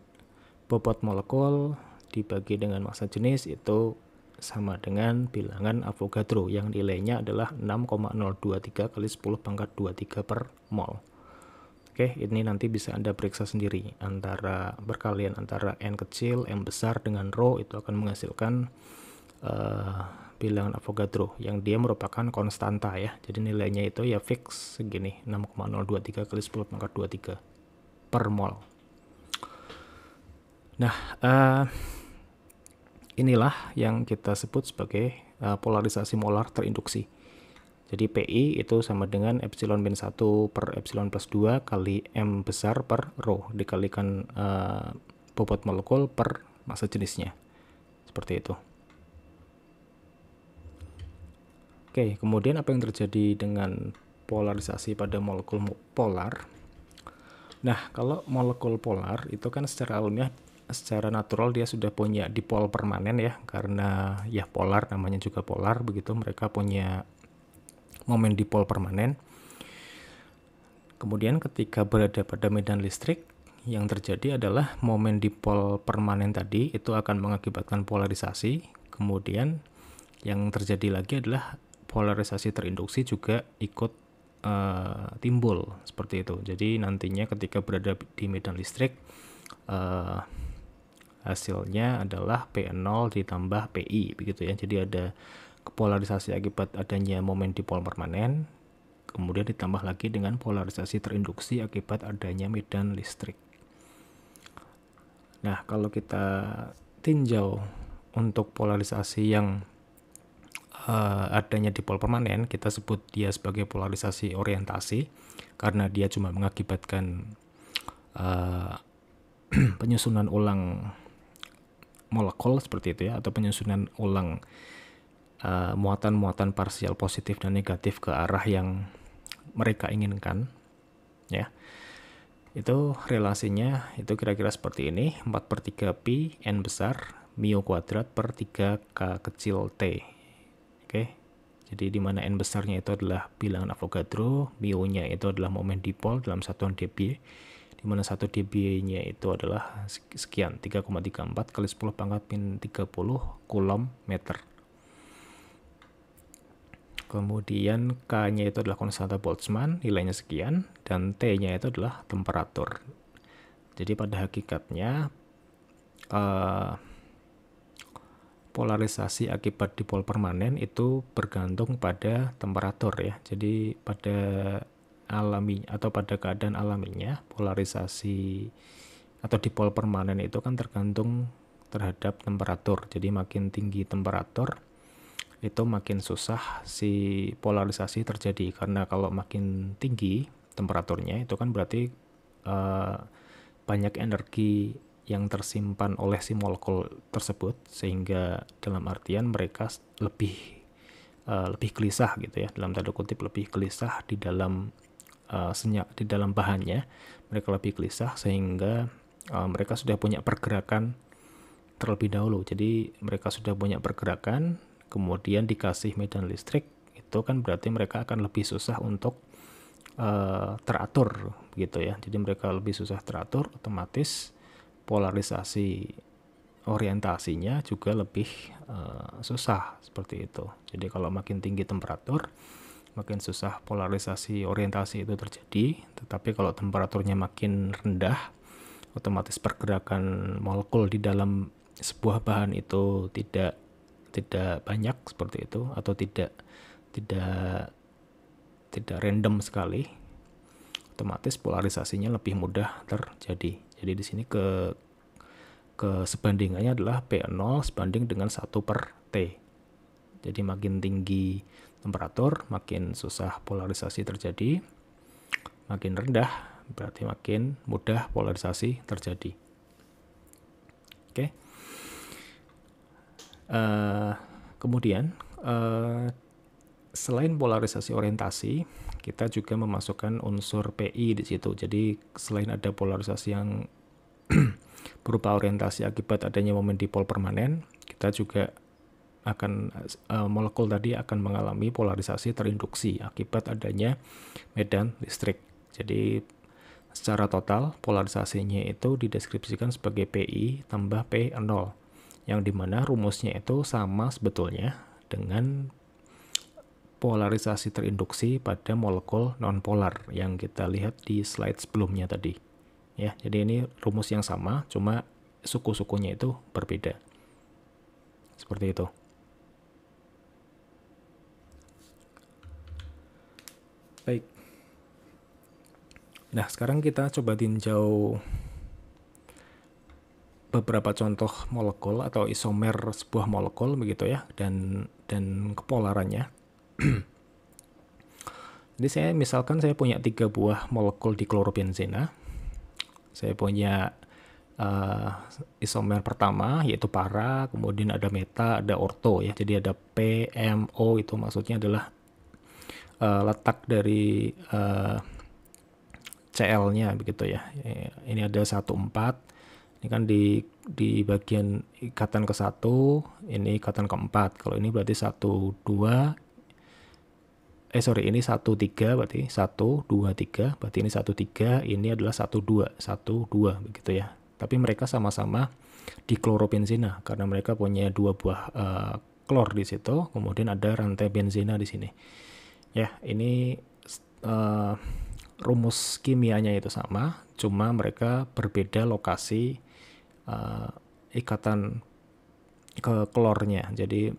bobot molekul dibagi dengan massa jenis itu sama dengan bilangan Avogadro yang nilainya adalah 6,023 kali 10 pangkat 23 per mol. Oke, ini nanti bisa Anda periksa sendiri berkalian antara N kecil, M besar dengan rho itu akan menghasilkan bilangan Avogadro yang dia merupakan konstanta ya. Jadi nilainya itu ya fix segini 6,023 kali 10 pangkat 23 per mol. Nah, inilah yang kita sebut sebagai polarisasi molar terinduksi. Jadi PI itu sama dengan epsilon min 1 per epsilon plus 2 kali M besar per rho dikalikan bobot molekul per massa jenisnya. Seperti itu. Oke, kemudian apa yang terjadi dengan polarisasi pada molekul polar? Nah, kalau molekul polar itu kan secara alamiah secara natural dia sudah punya dipol permanen ya, karena ya polar, namanya juga polar begitu, mereka punya momen dipol permanen. Kemudian ketika berada pada medan listrik, yang terjadi adalah momen dipol permanen tadi itu akan mengakibatkan polarisasi. Kemudian yang terjadi lagi adalah polarisasi terinduksi juga ikut timbul seperti itu. Jadi nantinya ketika berada di medan listrik, hasilnya adalah P0 ditambah PI begitu ya. Jadi ada polarisasi akibat adanya momen dipol permanen, kemudian ditambah lagi dengan polarisasi terinduksi akibat adanya medan listrik. Nah, kalau kita tinjau untuk polarisasi yang adanya dipol permanen, kita sebut dia sebagai polarisasi orientasi karena dia cuma mengakibatkan penyusunan ulang molekul seperti itu ya, atau penyusunan ulang muatan-muatan parsial positif dan negatif ke arah yang mereka inginkan ya. Itu relasinya itu kira-kira seperti ini, 4/3 pi n besar mu kuadrat per 3k kecil t. Oke. Jadi di mana n besarnya itu adalah bilangan Avogadro, mu-nya itu adalah momen dipol dalam satuan dB, di mana 1 dB-nya itu adalah sekian, 3,34 kali 10 pangkat min 30 Coulomb meter. Kemudian K-nya itu adalah konstanta Boltzmann, nilainya sekian, dan T-nya itu adalah temperatur. Jadi pada hakikatnya polarisasi akibat dipol permanen itu bergantung pada temperatur ya. Jadi pada alami atau pada keadaan alaminya, polarisasi atau dipol permanen itu kan tergantung terhadap temperatur. Jadi makin tinggi temperatur itu makin susah si polarisasi terjadi, karena kalau makin tinggi temperaturnya itu kan berarti banyak energi yang tersimpan oleh si molekul tersebut, sehingga dalam artian mereka lebih gelisah gitu ya, dalam tanda kutip lebih gelisah di dalam di dalam bahannya, mereka lebih gelisah sehingga mereka sudah punya pergerakan terlebih dahulu. Jadi mereka sudah punya pergerakan, kemudian dikasih medan listrik, itu kan berarti mereka akan lebih susah untuk teratur gitu ya. Jadi mereka lebih susah teratur, otomatis polarisasi orientasinya juga lebih susah seperti itu. Jadi kalau makin tinggi temperatur, makin susah polarisasi orientasi itu terjadi. Tetapi kalau temperaturnya makin rendah, otomatis pergerakan molekul di dalam sebuah bahan itu tidak banyak seperti itu, atau tidak random sekali, otomatis polarisasinya lebih mudah terjadi. Jadi di sini sebandingannya adalah P0 sebanding dengan 1/T. Jadi makin tinggi temperatur, makin susah polarisasi terjadi. Makin rendah berarti makin mudah polarisasi terjadi. Oke. Kemudian selain polarisasi orientasi, kita juga memasukkan unsur PI di situ. Jadi selain ada polarisasi yang berupa orientasi akibat adanya momen dipol permanen, kita juga akan molekul tadi akan mengalami polarisasi terinduksi akibat adanya medan listrik. Jadi secara total polarisasinya itu dideskripsikan sebagai PI tambah P0, yang dimana rumusnya itu sama sebetulnya dengan polarisasi terinduksi pada molekul nonpolar yang kita lihat di slide sebelumnya tadi. Ya, jadi ini rumus yang sama, cuma suku-sukunya itu berbeda. Seperti itu. Baik. Nah, sekarang kita coba tinjau beberapa contoh molekul atau isomer sebuah molekul begitu ya, dan kepolarannya. Jadi misalkan saya punya 3 buah molekul diklorobenzena. Saya punya isomer pertama yaitu para, kemudian ada meta, ada orto ya. Jadi ada PMO, itu maksudnya adalah letak dari Cl-nya begitu ya. Ini ada 1,4, ini Ini kan di bagian ikatan ke-1, ini ikatan ke-4. Kalau ini berarti 1, 2, ini 1, 3, berarti 1, 2, 3, berarti ini 1, 3, ini adalah 1, 2, 1, 2, begitu ya. Tapi mereka sama-sama dikloropenzina karena mereka punya 2 buah klor di situ, kemudian ada rantai benzena di sini. Ya, ini rumus kimianya itu sama, cuma mereka berbeda lokasi ikatan ke klornya. Jadi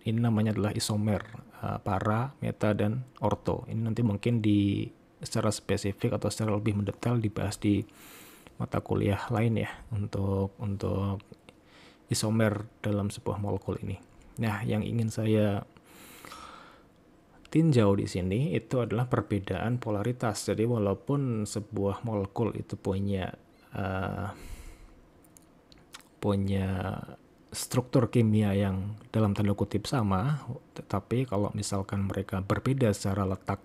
ini namanya adalah isomer, para, meta, dan orto. Ini nanti mungkin secara spesifik atau secara lebih mendetail dibahas di mata kuliah lain ya untuk isomer dalam sebuah molekul ini. Nah, yang ingin saya tinjau di sini itu adalah perbedaan polaritas. Jadi walaupun sebuah molekul itu punya struktur kimia yang dalam tanda kutip sama, tetapi kalau misalkan mereka berbeda secara letak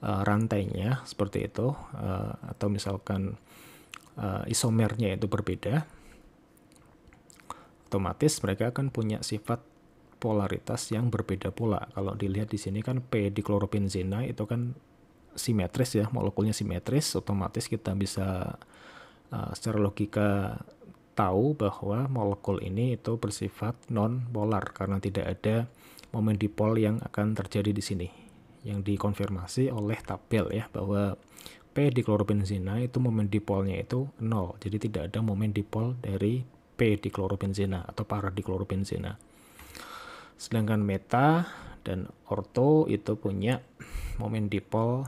rantainya seperti itu, atau misalkan isomernya itu berbeda, otomatis mereka akan punya sifat polaritas yang berbeda pula. Kalau dilihat di sini kan P dikloropenzena itu kan simetris ya, molekulnya simetris, otomatis kita bisa secara logika tahu bahwa molekul ini itu bersifat non-polar karena tidak ada momen dipol yang akan terjadi di sini, yang dikonfirmasi oleh tabel ya, bahwa P dikloropenzena itu momen dipolnya itu 0, jadi tidak ada momen dipol dari P dikloropenzena atau para dikloropenzena. Sedangkan meta dan orto itu punya momen dipol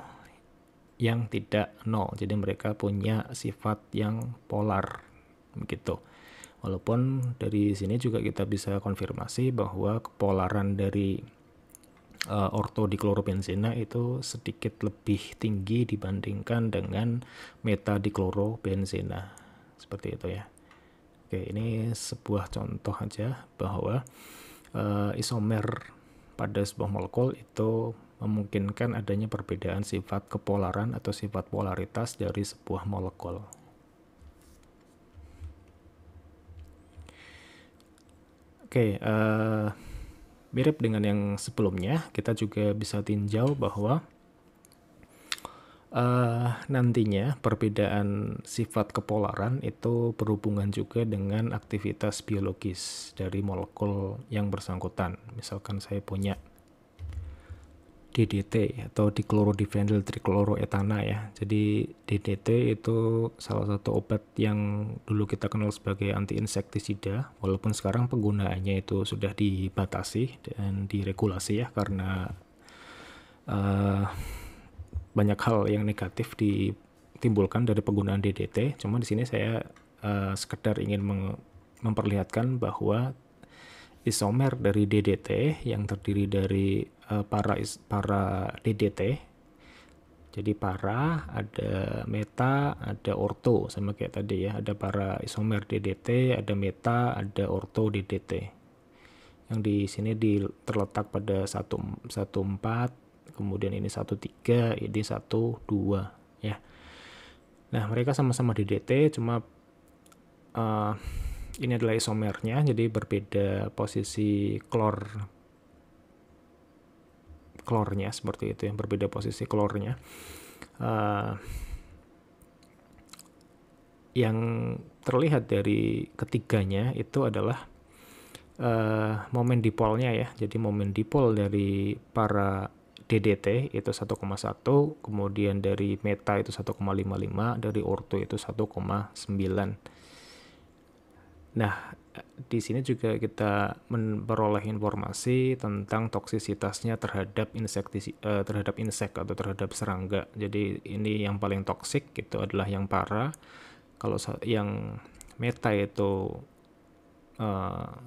yang tidak 0, jadi mereka punya sifat yang polar begitu. Walaupun dari sini juga kita bisa konfirmasi bahwa kepolaran dari orto dikloropenzena itu sedikit lebih tinggi dibandingkan dengan meta dikloropenzena. Seperti itu ya. Oke, ini sebuah contoh aja bahwa isomer pada sebuah molekul itu memungkinkan adanya perbedaan sifat kepolaran atau sifat polaritas dari sebuah molekul. Oke, mirip dengan yang sebelumnya, kita juga bisa tinjau bahwa nantinya perbedaan sifat kepolaran itu berhubungan juga dengan aktivitas biologis dari molekul yang bersangkutan. Misalkan saya punya DDT atau diklorodivinyl trichloroetana ya. Jadi DDT itu salah satu obat yang dulu kita kenal sebagai anti-insektisida, walaupun sekarang penggunaannya itu sudah dibatasi dan diregulasi ya karena banyak hal yang negatif ditimbulkan dari penggunaan DDT. Cuma di sini saya sekedar ingin memperlihatkan bahwa isomer dari DDT yang terdiri dari para DDT. Jadi para, ada meta, ada orto, sama kayak tadi ya. Ada para isomer DDT, ada meta, ada orto DDT. Yang di sini terletak pada 1,4, kemudian ini 1,3, ini 1,2 ya. Nah, mereka sama-sama DDT, cuma ini adalah isomernya, jadi berbeda posisi klornya seperti itu, yang berbeda posisi klornya. Yang terlihat dari ketiganya itu adalah momen dipolnya ya. Jadi momen dipol dari para DDT itu 1,1, kemudian dari meta itu 1,55, dari orto itu 1,9. Nah, di sini juga kita memperoleh informasi tentang toksisitasnya terhadap insek atau terhadap serangga. Jadi ini yang paling toksik itu adalah yang para. Kalau yang meta itu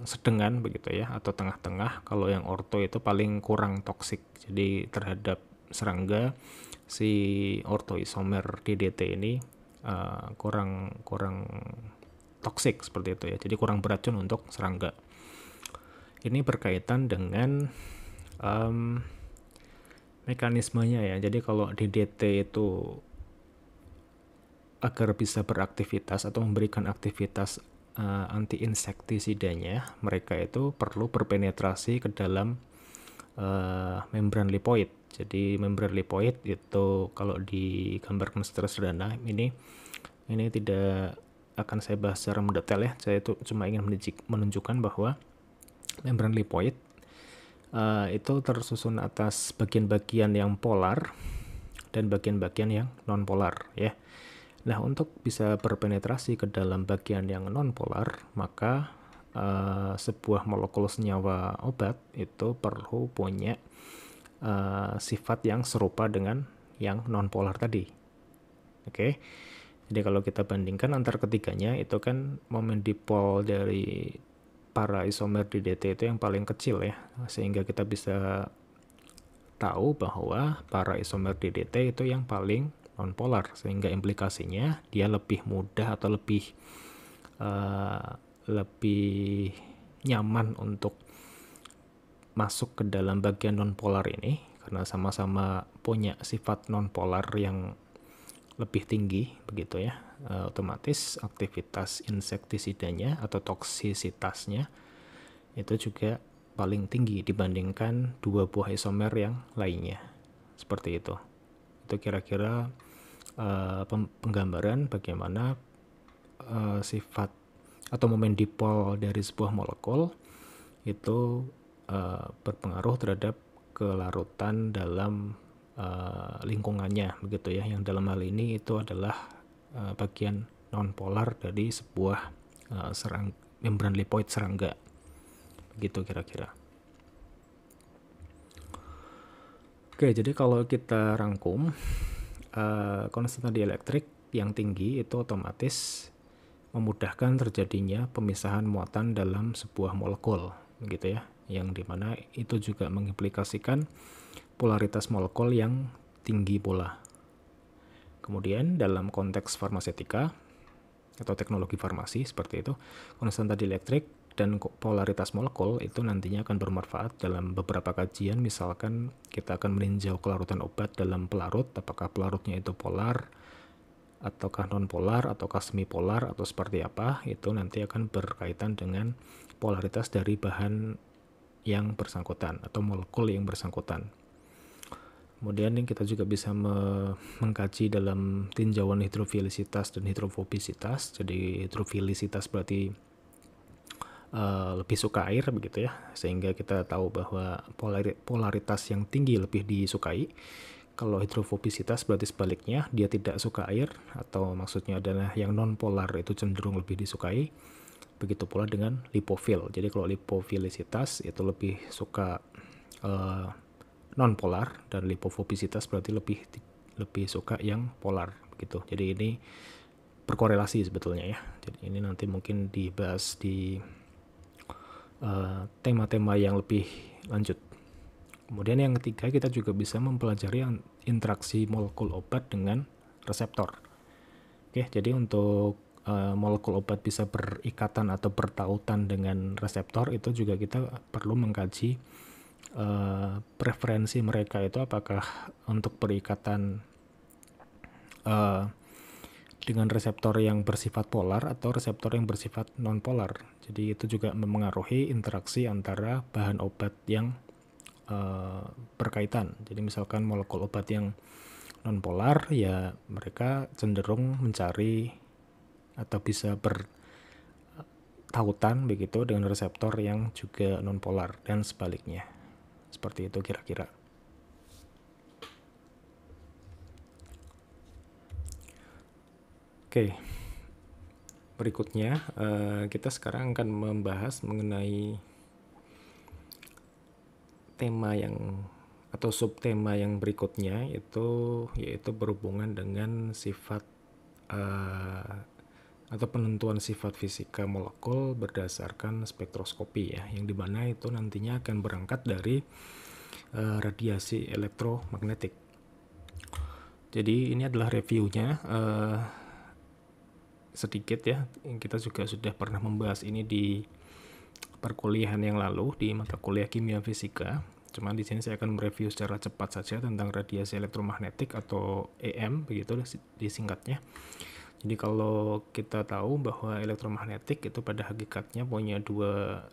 sedengan begitu ya, atau tengah-tengah. Kalau yang orto itu paling kurang toksik. Jadi terhadap serangga si orto isomer DDT ini kurang toksik seperti itu ya, jadi kurang beracun untuk serangga. Ini berkaitan dengan mekanismenya ya. Jadi kalau DDT itu agar bisa beraktivitas atau memberikan aktivitas anti-insektisidanya, mereka itu perlu berpenetrasi ke dalam membran lipoid. Jadi membran lipoid itu kalau digambarkan secara sederhana, ini tidak akan saya bahas secara mendetail ya. Saya itu cuma ingin menunjukkan bahwa membran lipoid itu tersusun atas bagian-bagian yang polar dan bagian-bagian yang non-polar ya. Nah, untuk bisa berpenetrasi ke dalam bagian yang non-polar, maka sebuah molekul senyawa obat itu perlu punya sifat yang serupa dengan yang non-polar tadi. Oke. Jadi kalau kita bandingkan antar ketiganya, itu kan momen dipol dari para isomer di DT itu yang paling kecil ya, sehingga kita bisa tahu bahwa para isomer di DT itu yang paling non-polar, sehingga implikasinya dia lebih mudah atau lebih nyaman untuk masuk ke dalam bagian non-polar ini, karena sama-sama punya sifat non-polar yang lebih tinggi begitu ya. Otomatis aktivitas insektisidanya atau toksisitasnya itu juga paling tinggi dibandingkan dua buah isomer yang lainnya. Seperti itu. Itu kira-kira penggambaran bagaimana sifat atau momen dipol dari sebuah molekul itu berpengaruh terhadap kelarutan dalam lingkungannya begitu ya, yang dalam hal ini itu adalah bagian non-polar dari sebuah membran lipoid serangga begitu kira-kira. Oke, jadi kalau kita rangkum, konstanta dielektrik yang tinggi itu otomatis memudahkan terjadinya pemisahan muatan dalam sebuah molekul begitu ya, yang dimana itu juga mengimplikasikan polaritas molekul yang tinggi pula. Kemudian dalam konteks farmasetika atau teknologi farmasi seperti itu, konstanta dielektrik dan polaritas molekul itu nantinya akan bermanfaat dalam beberapa kajian. Misalkan kita akan meninjau kelarutan obat dalam pelarut, apakah pelarutnya itu polar ataukah non-polar ataukah semipolar atau seperti apa, itu nanti akan berkaitan dengan polaritas dari bahan yang bersangkutan atau molekul yang bersangkutan. Kemudian kita juga bisa mengkaji dalam tinjauan hidrofilisitas dan hidrofobisitas. Jadi hidrofilisitas berarti lebih suka air begitu ya, sehingga kita tahu bahwa polaritas yang tinggi lebih disukai. Kalau hidrofobisitas berarti sebaliknya, dia tidak suka air, atau maksudnya adalah yang non-polar itu cenderung lebih disukai. Begitu pula dengan lipofil. Jadi kalau lipofilisitas itu lebih suka non-polar, dan lipofobisitas berarti lebih suka yang polar begitu. Jadi ini berkorelasi sebetulnya ya. Jadi ini nanti mungkin dibahas di tema-tema yang lebih lanjut. Kemudian yang ketiga, kita juga bisa mempelajari interaksi molekul obat dengan reseptor. Oke, jadi untuk molekul obat bisa berikatan atau bertautan dengan reseptor, itu juga kita perlu mengkaji preferensi mereka itu, apakah untuk berikatan dengan reseptor yang bersifat polar atau reseptor yang bersifat non-polar. Jadi itu juga memengaruhi interaksi antara bahan obat yang berkaitan. Jadi misalkan molekul obat yang non-polar, ya mereka cenderung mencari atau bisa bertautan begitu dengan reseptor yang juga non-polar dan sebaliknya. Seperti itu kira-kira. Oke, berikutnya kita sekarang akan membahas mengenai tema atau subtema yang berikutnya, yaitu berhubungan dengan sifat atau penentuan sifat fisika molekul berdasarkan spektroskopi ya, yang dimana itu nantinya akan berangkat dari radiasi elektromagnetik. Jadi ini adalah reviewnya sedikit ya. Kita juga sudah pernah membahas ini di perkuliahan yang lalu di mata kuliah kimia fisika. Cuman di sini saya akan mereview secara cepat saja tentang radiasi elektromagnetik atau EM begitu disingkatnya. Jadi kalau kita tahu bahwa elektromagnetik itu pada hakikatnya punya dua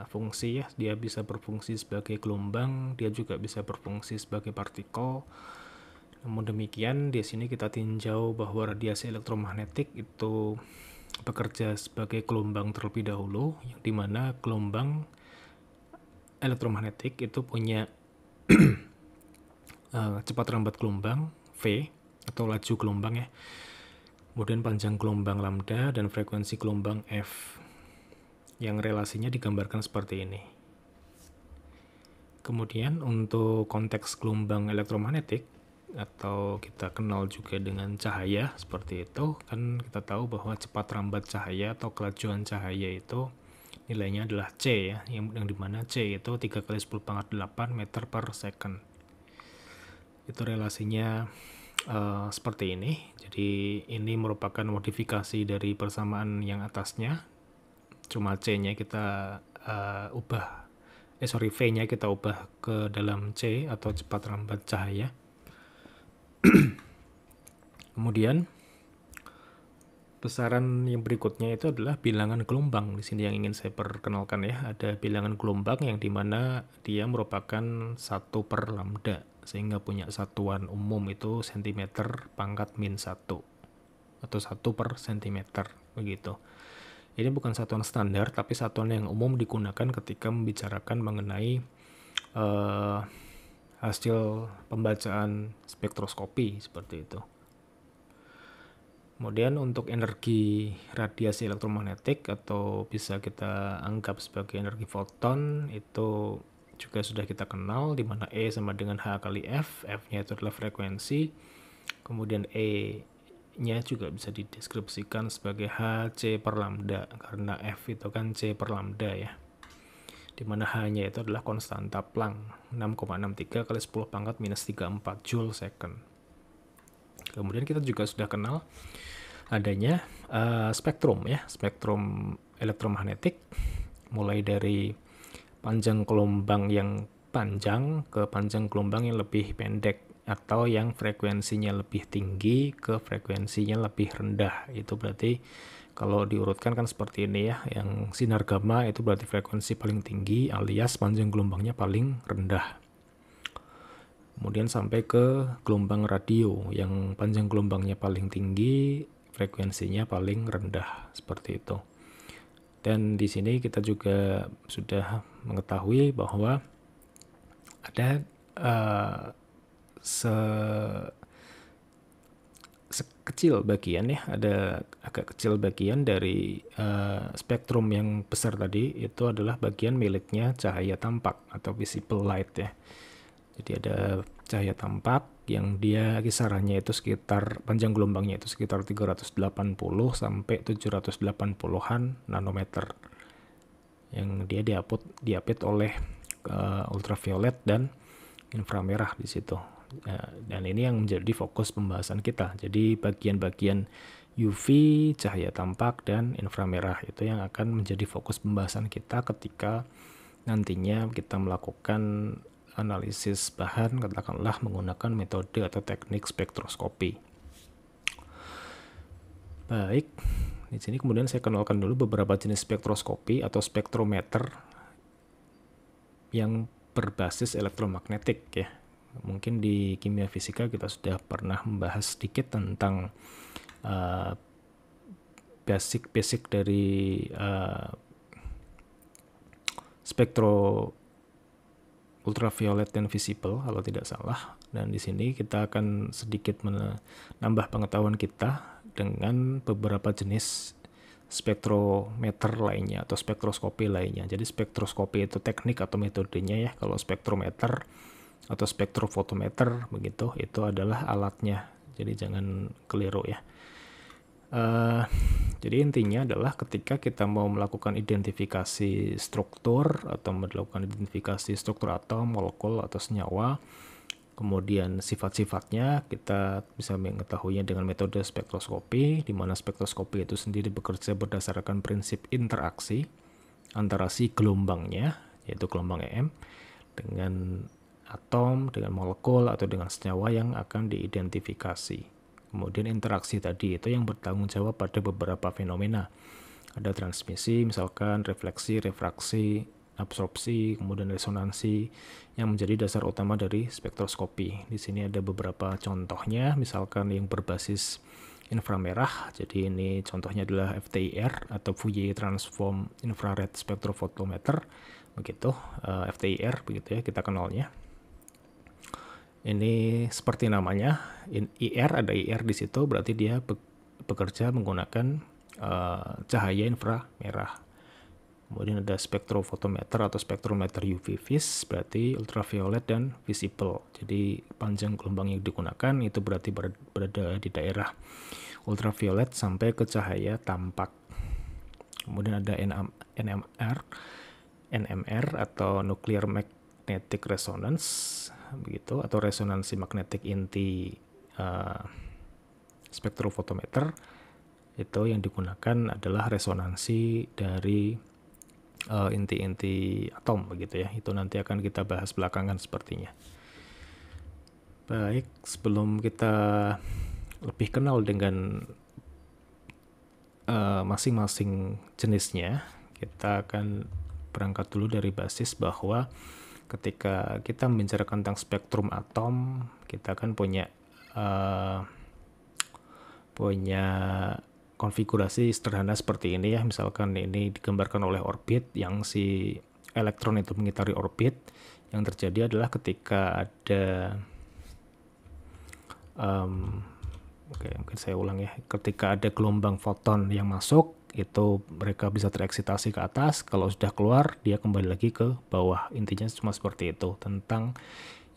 fungsi ya, dia bisa berfungsi sebagai gelombang, dia juga bisa berfungsi sebagai partikel. Namun demikian, di sini kita tinjau bahwa radiasi elektromagnetik itu bekerja sebagai gelombang terlebih dahulu, yang dimana gelombang elektromagnetik itu punya cepat rambat gelombang V atau laju gelombang ya, kemudian panjang gelombang lambda dan frekuensi gelombang F, yang relasinya digambarkan seperti ini. Kemudian untuk konteks gelombang elektromagnetik atau kita kenal juga dengan cahaya seperti itu, kan kita tahu bahwa cepat rambat cahaya atau kelajuan cahaya itu nilainya adalah C ya, yang dimana C itu 3 kali 10 pangkat 8 meter per second. Itu relasinya seperti ini. Jadi ini merupakan modifikasi dari persamaan yang atasnya, cuma C-nya kita V-nya kita ubah ke dalam C atau cepat rambat cahaya. Kemudian besaran yang berikutnya itu adalah bilangan gelombang. Di sini yang ingin saya perkenalkan ya, ada bilangan gelombang yang dimana dia merupakan 1 per lambda, sehingga punya satuan umum itu cm pangkat min 1 atau 1 per cm begitu. Ini bukan satuan standar, tapi satuan yang umum digunakan ketika membicarakan mengenai hasil pembacaan spektroskopi seperti itu. Kemudian untuk energi radiasi elektromagnetik atau bisa kita anggap sebagai energi foton itu juga sudah kita kenal, di mana E sama dengan H kali F, F-nya itu adalah frekuensi, kemudian E-nya juga bisa dideskripsikan sebagai Hc per lambda, karena F itu kan C per lambda ya, di mana H-nya itu adalah konstanta Planck, 6,63 kali 10 pangkat minus 34 Joule second. Kemudian kita juga sudah kenal adanya spektrum ya, spektrum elektromagnetik, mulai dari panjang gelombang yang panjang ke panjang gelombang yang lebih pendek, atau yang frekuensinya lebih tinggi ke frekuensinya lebih rendah. Itu berarti kalau diurutkan kan seperti ini ya, yang sinar gamma itu berarti frekuensi paling tinggi alias panjang gelombangnya paling rendah. Kemudian sampai ke gelombang radio yang panjang gelombangnya paling tinggi, frekuensinya paling rendah, seperti itu. Dan di sini kita juga sudah mengetahui bahwa ada sekecil bagian ya, ada agak kecil bagian dari spektrum yang besar tadi, itu adalah bagian miliknya cahaya tampak atau visible light ya. Jadi ada cahaya tampak yang dia kisarannya itu sekitar, panjang gelombangnya itu sekitar 380 sampai 780-an nanometer, yang dia diapit oleh ultraviolet dan inframerah di situ. Dan ini yang menjadi fokus pembahasan kita. Jadi bagian-bagian UV, cahaya tampak, dan inframerah itu yang akan menjadi fokus pembahasan kita ketika nantinya kita melakukan analisis bahan, katakanlah menggunakan metode atau teknik spektroskopi. Baik, di sini kemudian saya kenalkan dulu beberapa jenis spektroskopi atau spektrometer yang berbasis elektromagnetik ya. Mungkin di kimia fisika kita sudah pernah membahas sedikit tentang basic dari spektro ultraviolet dan visible kalau tidak salah. Dan di sini kita akan sedikit menambah pengetahuan kita dengan beberapa jenis spektrometer lainnya atau spektroskopi lainnya. Jadi spektroskopi itu teknik atau metodenya ya. Kalau spektrometer atau spektrofotometer begitu, itu adalah alatnya. Jadi jangan keliru ya. Jadi intinya adalah ketika kita mau melakukan identifikasi struktur atau melakukan identifikasi struktur atom, molekul, atau senyawa, kemudian sifat-sifatnya kita bisa mengetahuinya dengan metode spektroskopi, di mana spektroskopi itu sendiri bekerja berdasarkan prinsip interaksi antara si gelombangnya, yaitu gelombang EM, dengan atom, dengan molekul, atau dengan senyawa yang akan diidentifikasi. Kemudian interaksi tadi itu yang bertanggung jawab pada beberapa fenomena. Ada transmisi, misalkan refleksi, refraksi, absorpsi, kemudian resonansi yang menjadi dasar utama dari spektroskopi. Di sini ada beberapa contohnya, misalkan yang berbasis inframerah. Jadi ini contohnya adalah FTIR atau Fourier Transform Infrared Spectrophotometer. Begitu, FTIR begitu ya kita kenalnya. Ini seperti namanya, IR, ada IR di situ, berarti dia bekerja menggunakan cahaya inframerah. Kemudian ada spektrofotometer atau spektrometer UV vis, berarti ultraviolet dan visible. Jadi panjang gelombang yang digunakan itu berarti berada di daerah ultraviolet sampai ke cahaya tampak. Kemudian ada NMR atau nuclear magnetic resonance, begitu, atau resonansi magnetik inti spektrofotometer. Itu yang digunakan adalah resonansi dari inti-inti atom begitu ya. Itu nanti akan kita bahas belakangan sepertinya. Baik, sebelum kita lebih kenal dengan masing-masing jenisnya, kita akan berangkat dulu dari basis bahwa ketika kita membicarakan tentang spektrum atom, kita kan punya konfigurasi sederhana seperti ini ya. Misalkan ini digambarkan oleh orbit yang si elektron itu mengitari orbit. Yang terjadi adalah ketika ada mungkin saya ulang ya. Ketika ada gelombang foton yang masuk, itu mereka bisa tereksitasi ke atas. Kalau sudah keluar, dia kembali lagi ke bawah. Intinya cuma seperti itu, tentang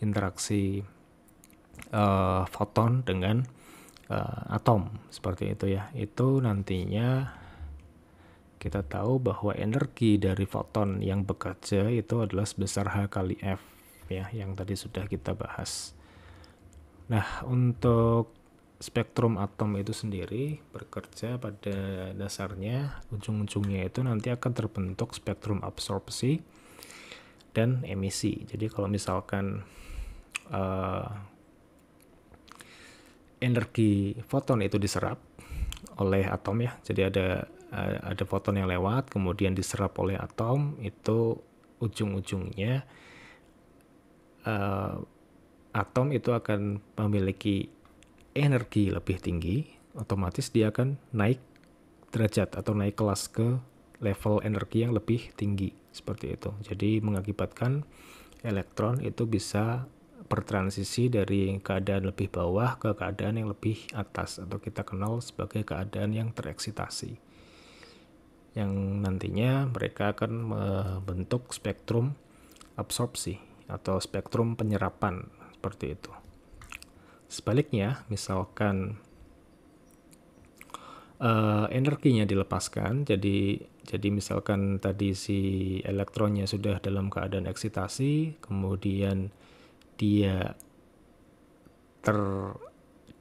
interaksi foton dengan atom seperti itu ya. Itu nantinya kita tahu bahwa energi dari foton yang bekerja itu adalah sebesar H kali F ya, yang tadi sudah kita bahas. Nah, untuk spektrum atom itu sendiri bekerja pada dasarnya, ujung-ujungnya itu nanti akan terbentuk spektrum absorpsi dan emisi. Jadi kalau misalkan energi foton itu diserap oleh atom ya, jadi ada foton yang lewat kemudian diserap oleh atom, itu ujung-ujungnya atom itu akan memiliki energi lebih tinggi, otomatis dia akan naik derajat atau naik kelas ke level energi yang lebih tinggi seperti itu. Jadi mengakibatkan elektron itu bisa bertransisi dari keadaan lebih bawah ke keadaan yang lebih atas, atau kita kenal sebagai keadaan yang tereksitasi, yang nantinya mereka akan membentuk spektrum absorpsi atau spektrum penyerapan seperti itu. Sebaliknya, misalkan energinya dilepaskan, jadi misalkan tadi si elektronnya sudah dalam keadaan eksitasi, kemudian dia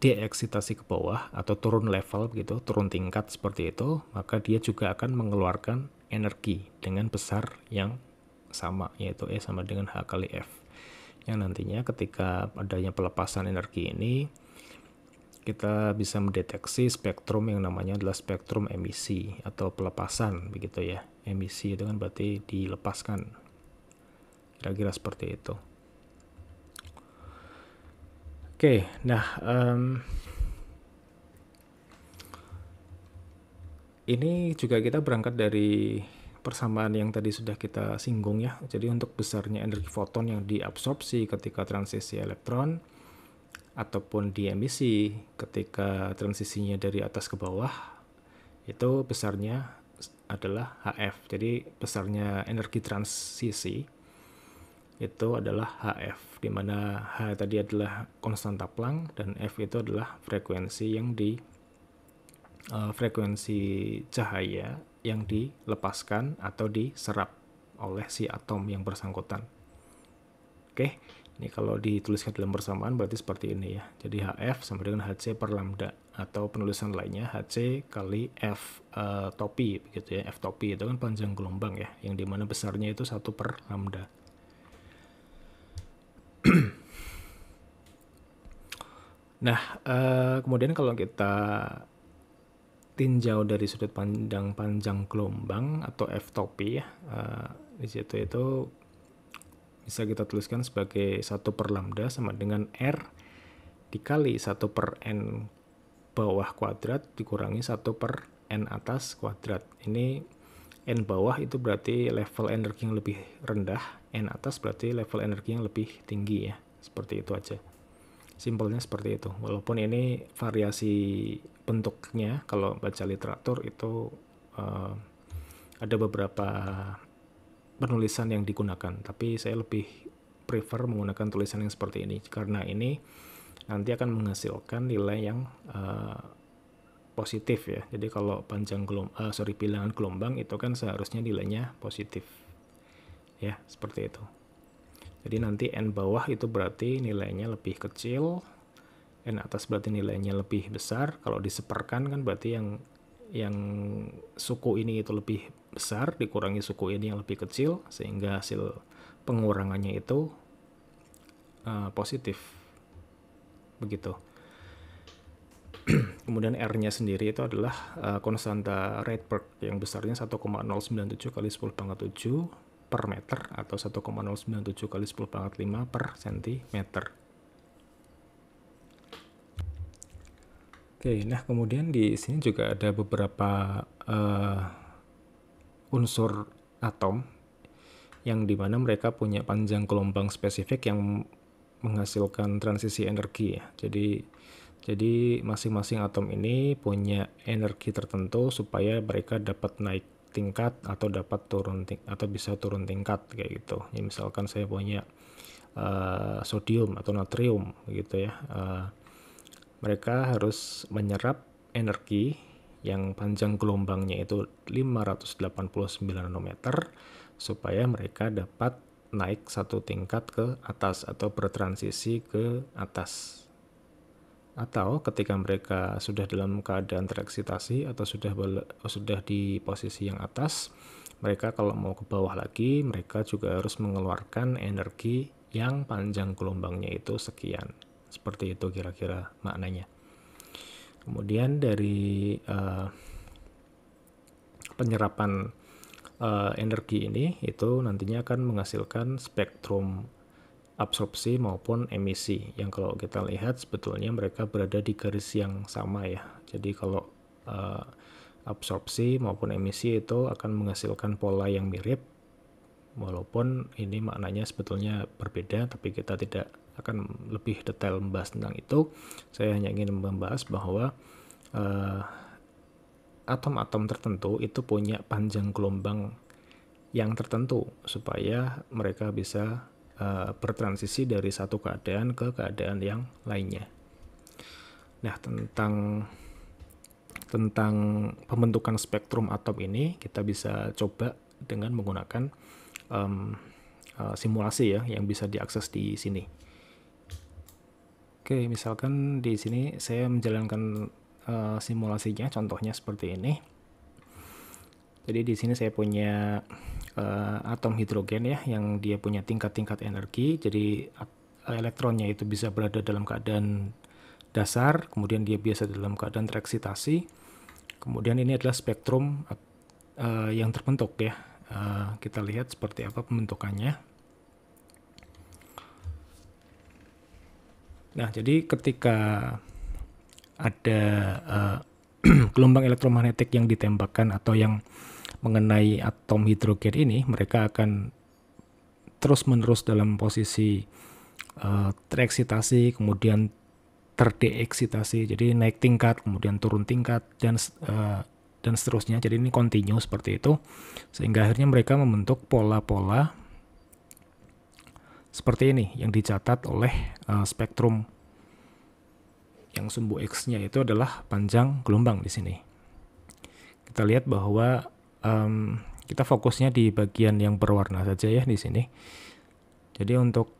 deeksitasi ke bawah atau turun level begitu, turun tingkat seperti itu, maka dia juga akan mengeluarkan energi dengan besar yang sama, yaitu E sama dengan H kali F. Yang nantinya ketika adanya pelepasan energi ini, kita bisa mendeteksi spektrum yang namanya adalah spektrum emisi atau pelepasan begitu ya. Emisi itu kan berarti dilepaskan, kira-kira seperti itu. Oke, nah ini juga kita berangkat dari persamaan yang tadi sudah kita singgung ya. Jadi untuk besarnya energi foton yang diabsorpsi ketika transisi elektron ataupun diemisi ketika transisinya dari atas ke bawah, itu besarnya adalah HF. Jadi besarnya energi transisi itu adalah HF, di mana H tadi adalah konstanta Planck dan F itu adalah frekuensi yang frekuensi cahaya yang dilepaskan atau diserap oleh si atom yang bersangkutan. Oke, ini kalau dituliskan dalam persamaan berarti seperti ini ya. Jadi HF sama dengan HC per lambda, atau penulisan lainnya HC kali F topi begitu ya. F topi itu kan panjang gelombang ya, yang dimana besarnya itu 1 per lambda. Nah, kemudian kalau kita tinjau dari sudut pandang panjang gelombang atau F-topi ya, di situ itu bisa kita tuliskan sebagai 1 per lambda sama dengan R dikali 1 per N bawah kuadrat dikurangi 1 per N atas kuadrat. Ini N bawah itu berarti level energi yang lebih rendah, N atas berarti level energi yang lebih tinggi ya. Seperti itu aja. Simpelnya seperti itu. Walaupun ini variasi bentuknya, kalau baca literatur itu ada beberapa penulisan yang digunakan. Tapi saya lebih prefer menggunakan tulisan yang seperti ini. Karena ini nanti akan menghasilkan nilai yang positif ya. Jadi kalau bilangan gelombang itu kan seharusnya nilainya positif. Ya, seperti itu. Jadi nanti N bawah itu berarti nilainya lebih kecil, N atas berarti nilainya lebih besar. Kalau diseperkan kan berarti yang suku ini itu lebih besar dikurangi suku ini yang lebih kecil, sehingga hasil pengurangannya itu positif. Begitu. Kemudian R-nya sendiri itu adalah konstanta Rydberg yang besarnya 1,097 kali 10 pangkat 7 per meter atau 1,097 kali 10 pangkat 5 per sentimeter. Oke, nah kemudian di sini juga ada beberapa unsur atom yang dimana mereka punya panjang gelombang spesifik yang menghasilkan transisi energi ya. Jadi masing-masing atom ini punya energi tertentu supaya mereka dapat naik tingkat atau dapat atau bisa turun tingkat kayak gitu. Ya, misalkan saya punya sodium atau natrium gitu ya. Mereka harus menyerap energi yang panjang gelombangnya itu 589 nanometer supaya mereka dapat naik 1 tingkat ke atas atau bertransisi ke atas. Atau ketika mereka sudah dalam keadaan tereksitasi atau sudah di posisi yang atas, mereka kalau mau ke bawah lagi, mereka juga harus mengeluarkan energi yang panjang gelombangnya itu sekian. Seperti itu kira-kira maknanya. Kemudian dari penyerapan energi ini itu nantinya akan menghasilkan spektrum absorpsi maupun emisi yang kalau kita lihat sebetulnya mereka berada di garis yang sama ya. Jadi kalau absorpsi maupun emisi itu akan menghasilkan pola yang mirip, walaupun ini maknanya sebetulnya berbeda, tapi kita tidak akan lebih detail membahas tentang itu. Saya hanya ingin membahas bahwa atom-atom tertentu itu punya panjang gelombang yang tertentu supaya mereka bisa bertransisi dari satu keadaan ke keadaan yang lainnya. Nah, tentang pembentukan spektrum atom ini kita bisa coba dengan menggunakan simulasi ya yang bisa diakses di sini. Oke, misalkan di sini saya menjalankan simulasinya, contohnya seperti ini. Jadi di sini saya punya atom hidrogen ya, yang dia punya tingkat-tingkat energi. Jadi elektronnya itu bisa berada dalam keadaan dasar, kemudian dia biasa dalam keadaan tereksitasi. Kemudian ini adalah spektrum yang terbentuk ya. Kita lihat seperti apa pembentukannya. Nah, jadi ketika ada gelombang elektromagnetik yang ditembakkan atau yang mengenai atom hidrogen ini, mereka akan terus-menerus dalam posisi tereksitasi, kemudian terdeeksitasi, jadi naik tingkat, kemudian turun tingkat, dan seterusnya. Jadi ini kontinu seperti itu, sehingga akhirnya mereka membentuk pola-pola seperti ini yang dicatat oleh spektrum yang sumbu X-nya itu adalah panjang gelombang di sini. Kita lihat bahwa kita fokusnya di bagian yang berwarna saja ya di sini. Jadi untuk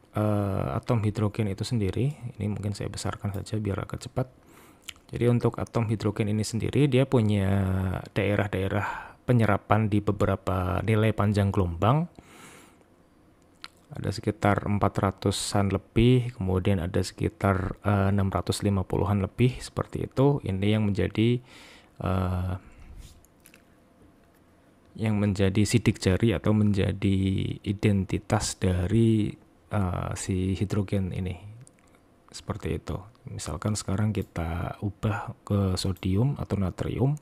atom hidrogen itu sendiri, ini mungkin saya besarkan saja biar agak cepat. Jadi untuk atom hidrogen ini sendiri dia punya daerah-daerah penyerapan di beberapa nilai panjang gelombang. Ada sekitar 400-an lebih, kemudian ada sekitar 650-an lebih seperti itu. Ini yang menjadi sidik jari atau menjadi identitas dari si hidrogen ini. Seperti itu. Misalkan sekarang kita ubah ke sodium atau natrium,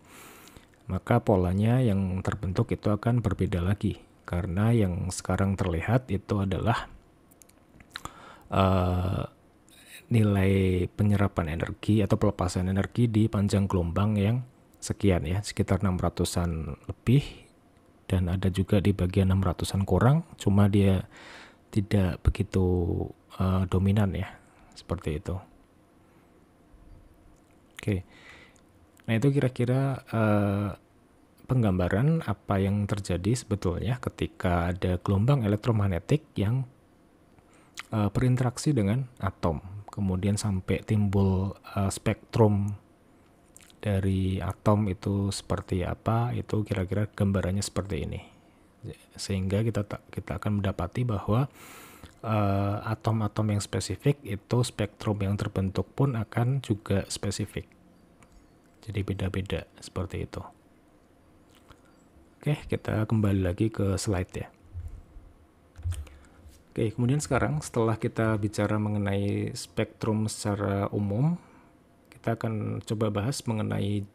maka polanya yang terbentuk itu akan berbeda lagi. Karena yang sekarang terlihat itu adalah nilai penyerapan energi atau pelepasan energi di panjang gelombang yang sekian ya, sekitar 600-an lebih, dan ada juga di bagian 600-an kurang, cuma dia tidak begitu dominan ya, seperti itu. Oke, nah itu kira-kira penggambaran apa yang terjadi sebetulnya ketika ada gelombang elektromagnetik yang berinteraksi dengan atom. Kemudian sampai timbul spektrum dari atom itu seperti apa, itu kira-kira gambarannya seperti ini. Sehingga kita akan mendapati bahwa atom-atom yang spesifik itu spektrum yang terbentuk pun akan juga spesifik. Jadi beda-beda seperti itu. Oke, kita kembali lagi ke slide ya. Oke, kemudian sekarang setelah kita bicara mengenai spektrum secara umum, kita akan coba bahas mengenai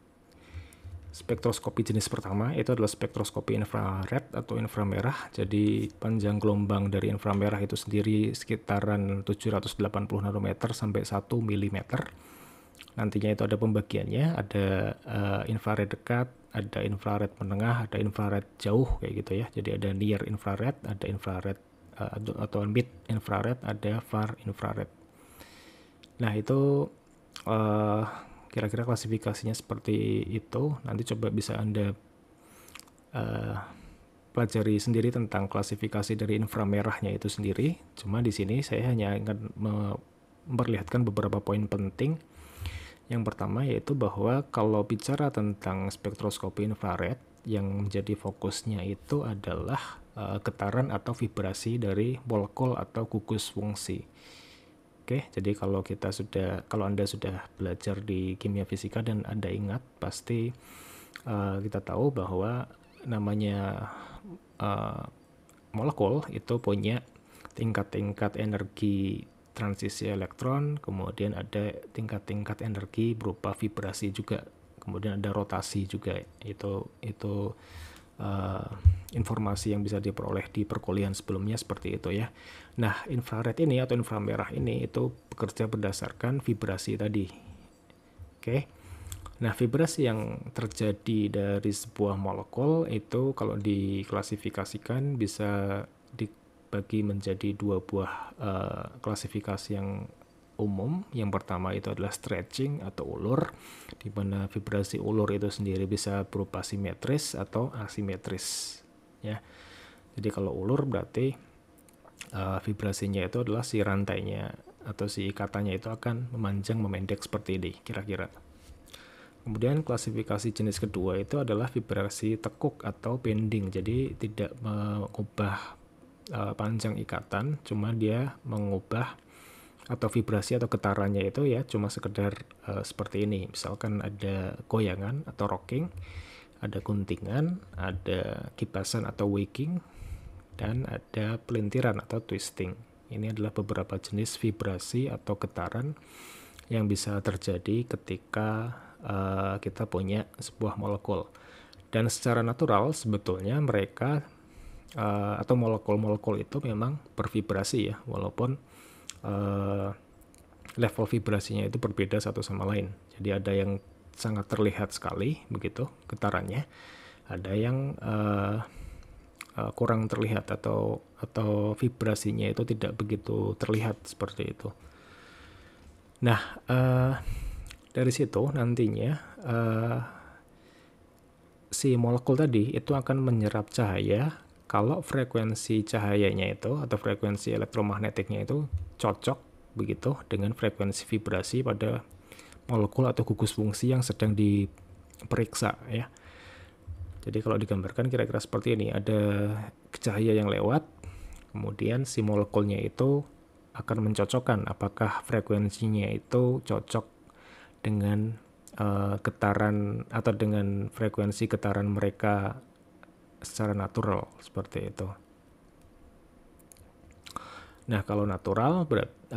spektroskopi jenis pertama, itu adalah spektroskopi infrared atau inframerah. Jadi panjang gelombang dari inframerah itu sendiri sekitaran 780 nanometer sampai 1 mm. Nantinya itu ada pembagiannya, ada infrared dekat, ada infrared menengah, ada infrared jauh kayak gitu ya. Jadi ada near infrared, ada infrared atau mid infrared, ada far infrared. Nah itu kira-kira klasifikasinya seperti itu. Nanti coba bisa Anda pelajari sendiri tentang klasifikasi dari inframerahnya itu sendiri. Cuma di sini saya hanya ingin memperlihatkan beberapa poin penting. Yang pertama yaitu bahwa kalau bicara tentang spektroskopi infrared, yang menjadi fokusnya itu adalah getaran atau vibrasi dari molekul atau gugus fungsi. Oke, jadi kalau Anda sudah belajar di kimia fisika dan Anda ingat, pasti kita tahu bahwa namanya molekul itu punya tingkat-tingkat energi transisi elektron, kemudian ada tingkat-tingkat energi berupa vibrasi juga, kemudian ada rotasi juga. Itu informasi yang bisa diperoleh di perkuliahan sebelumnya seperti itu ya. Nah, infrared ini atau inframerah ini itu bekerja berdasarkan vibrasi tadi. Oke. Nah, vibrasi yang terjadi dari sebuah molekul itu kalau diklasifikasikan bisa dibagi menjadi dua buah klasifikasi yang umum. Yang pertama itu adalah stretching atau ulur, di mana vibrasi ulur itu sendiri bisa berupa simetris atau asimetris ya. Jadi kalau ulur berarti vibrasinya itu adalah si rantainya atau si ikatannya itu akan memanjang memendek seperti ini kira-kira. Kemudian klasifikasi jenis kedua itu adalah vibrasi tekuk atau bending. Jadi tidak mengubah panjang ikatan, cuma dia mengubah atau vibrasi atau getarannya itu ya cuma sekedar seperti ini. Misalkan ada goyangan atau rocking, ada guntingan, ada kipasan atau waking, dan ada pelintiran atau twisting. Ini adalah beberapa jenis vibrasi atau getaran yang bisa terjadi ketika kita punya sebuah molekul. Dan secara natural sebetulnya mereka atau molekul-molekul itu memang bervibrasi ya, walaupun level vibrasinya itu berbeda satu sama lain. Jadi ada yang sangat terlihat sekali begitu getarannya, ada yang kurang terlihat atau vibrasinya itu tidak begitu terlihat seperti itu. Nah, dari situ nantinya si molekul tadi itu akan menyerap cahaya kalau frekuensi cahayanya itu atau frekuensi elektromagnetiknya itu cocok begitu dengan frekuensi vibrasi pada molekul atau gugus fungsi yang sedang diperiksa ya. Jadi kalau digambarkan kira-kira seperti ini, ada cahaya yang lewat, Kemudian si molekulnya itu akan mencocokkan apakah frekuensinya itu cocok dengan getaran atau dengan frekuensi getaran mereka secara natural, seperti itu. Nah, kalau natural,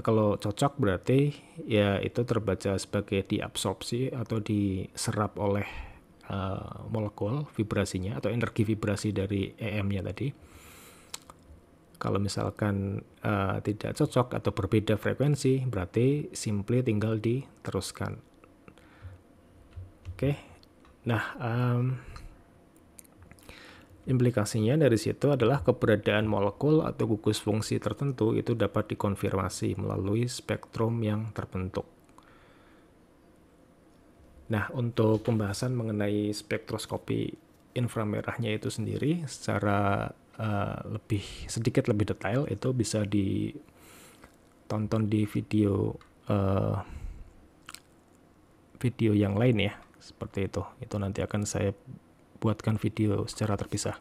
kalau cocok berarti ya itu terbaca sebagai diabsorpsi atau diserap oleh molekul vibrasinya atau energi vibrasi dari EM-nya tadi. Kalau misalkan tidak cocok atau berbeda frekuensi, berarti simply tinggal diteruskan. Oke, nah implikasinya dari situ adalah keberadaan molekul atau gugus fungsi tertentu itu dapat dikonfirmasi melalui spektrum yang terbentuk. Nah, untuk pembahasan mengenai spektroskopi inframerahnya itu sendiri secara sedikit lebih detail itu bisa ditonton di video yang lain ya, seperti itu. Itu nanti akan saya buatkan video secara terpisah.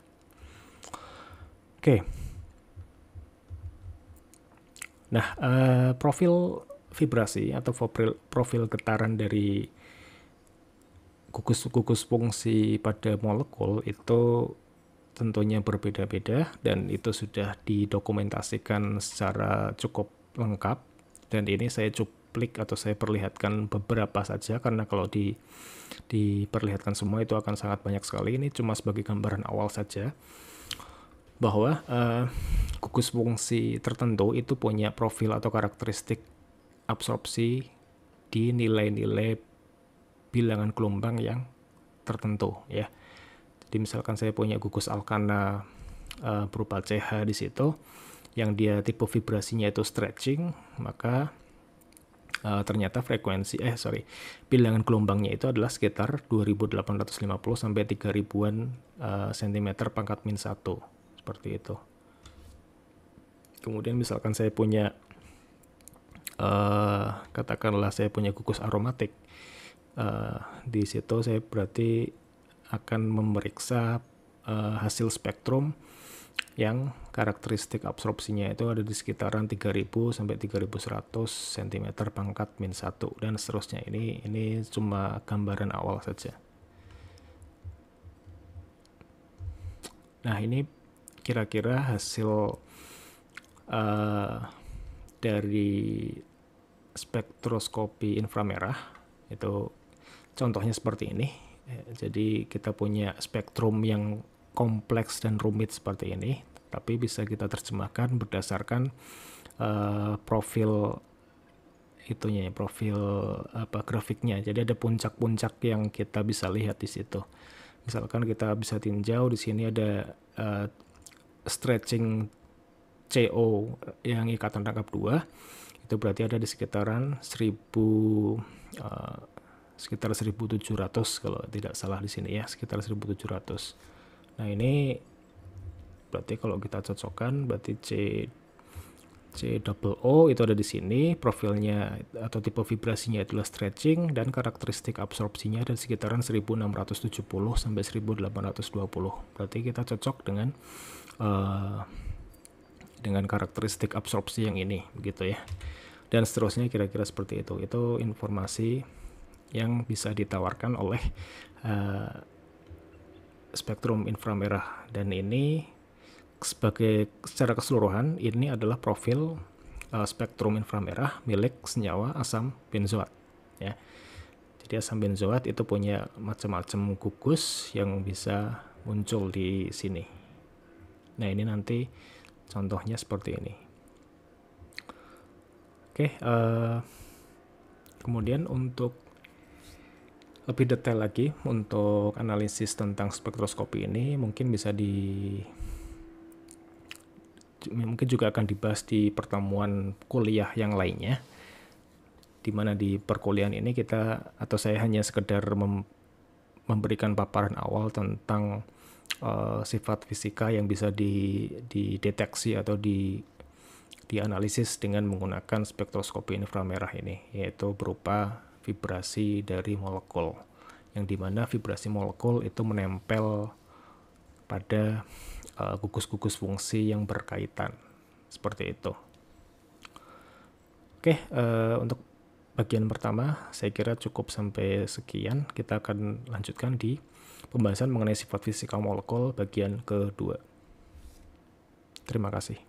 Oke. Nah, profil vibrasi atau profil getaran dari gugus fungsi pada molekul itu tentunya berbeda-beda dan itu sudah didokumentasikan secara cukup lengkap, dan ini saya cuplik atau saya perlihatkan beberapa saja karena kalau diperlihatkan semua itu akan sangat banyak sekali. Ini cuma sebagai gambaran awal saja bahwa gugus fungsi tertentu itu punya profil atau karakteristik absorpsi di nilai-nilai bilangan gelombang yang tertentu ya. Jadi misalkan saya punya gugus alkana berupa CH di situ, yang dia tipe vibrasinya itu stretching, maka ternyata bilangan gelombangnya itu adalah sekitar 2850 sampai 3000-an cm pangkat min 1, seperti itu. Kemudian misalkan saya punya katakanlah saya punya gugus aromatik, di situ saya berarti akan memeriksa hasil spektrum yang karakteristik absorpsinya itu ada di sekitaran 3000 sampai 3100 cm pangkat min 1 dan seterusnya. Ini cuma gambaran awal saja. Nah, ini kira-kira hasil dari spektroskopi inframerah. Itu contohnya seperti ini. Jadi kita punya spektrum yang kompleks dan rumit seperti ini, tapi bisa kita terjemahkan berdasarkan profil grafiknya. Jadi ada puncak-puncak yang kita bisa lihat di situ. Misalkan kita bisa tinjau di sini ada stretching CO yang ikatan rangkap 2, itu berarti ada di sekitaran 1700 kalau tidak salah di sini ya, sekitar 1700. Nah, ini berarti kalau kita cocokkan berarti COO itu ada di sini, profilnya atau tipe vibrasinya itulah stretching dan karakteristik absorpsinya ada di sekitaran 1670 sampai 1820. Berarti kita cocok dengan karakteristik absorpsi yang ini, begitu ya. Dan seterusnya kira-kira seperti itu. Itu informasi yang bisa ditawarkan oleh spektrum inframerah, dan ini secara keseluruhan ini adalah profil spektrum inframerah milik senyawa asam benzoat ya. Jadi asam benzoat itu punya macam-macam gugus yang bisa muncul di sini. Nah, ini nanti contohnya seperti ini. Oke, kemudian untuk lebih detail lagi untuk analisis tentang spektroskopi ini mungkin mungkin juga akan dibahas di pertemuan kuliah yang lainnya, di mana di perkuliahan ini saya hanya sekedar memberikan paparan awal tentang sifat fisika yang bisa dideteksi atau dianalisis dengan menggunakan spektroskopi inframerah ini, yaitu berupa vibrasi dari molekul, yang dimana vibrasi molekul itu menempel pada gugus-gugus fungsi yang berkaitan. Seperti itu. Oke, untuk bagian pertama saya kira cukup sampai sekian. Kita akan lanjutkan di pembahasan mengenai sifat fisika molekul bagian kedua. Terima kasih.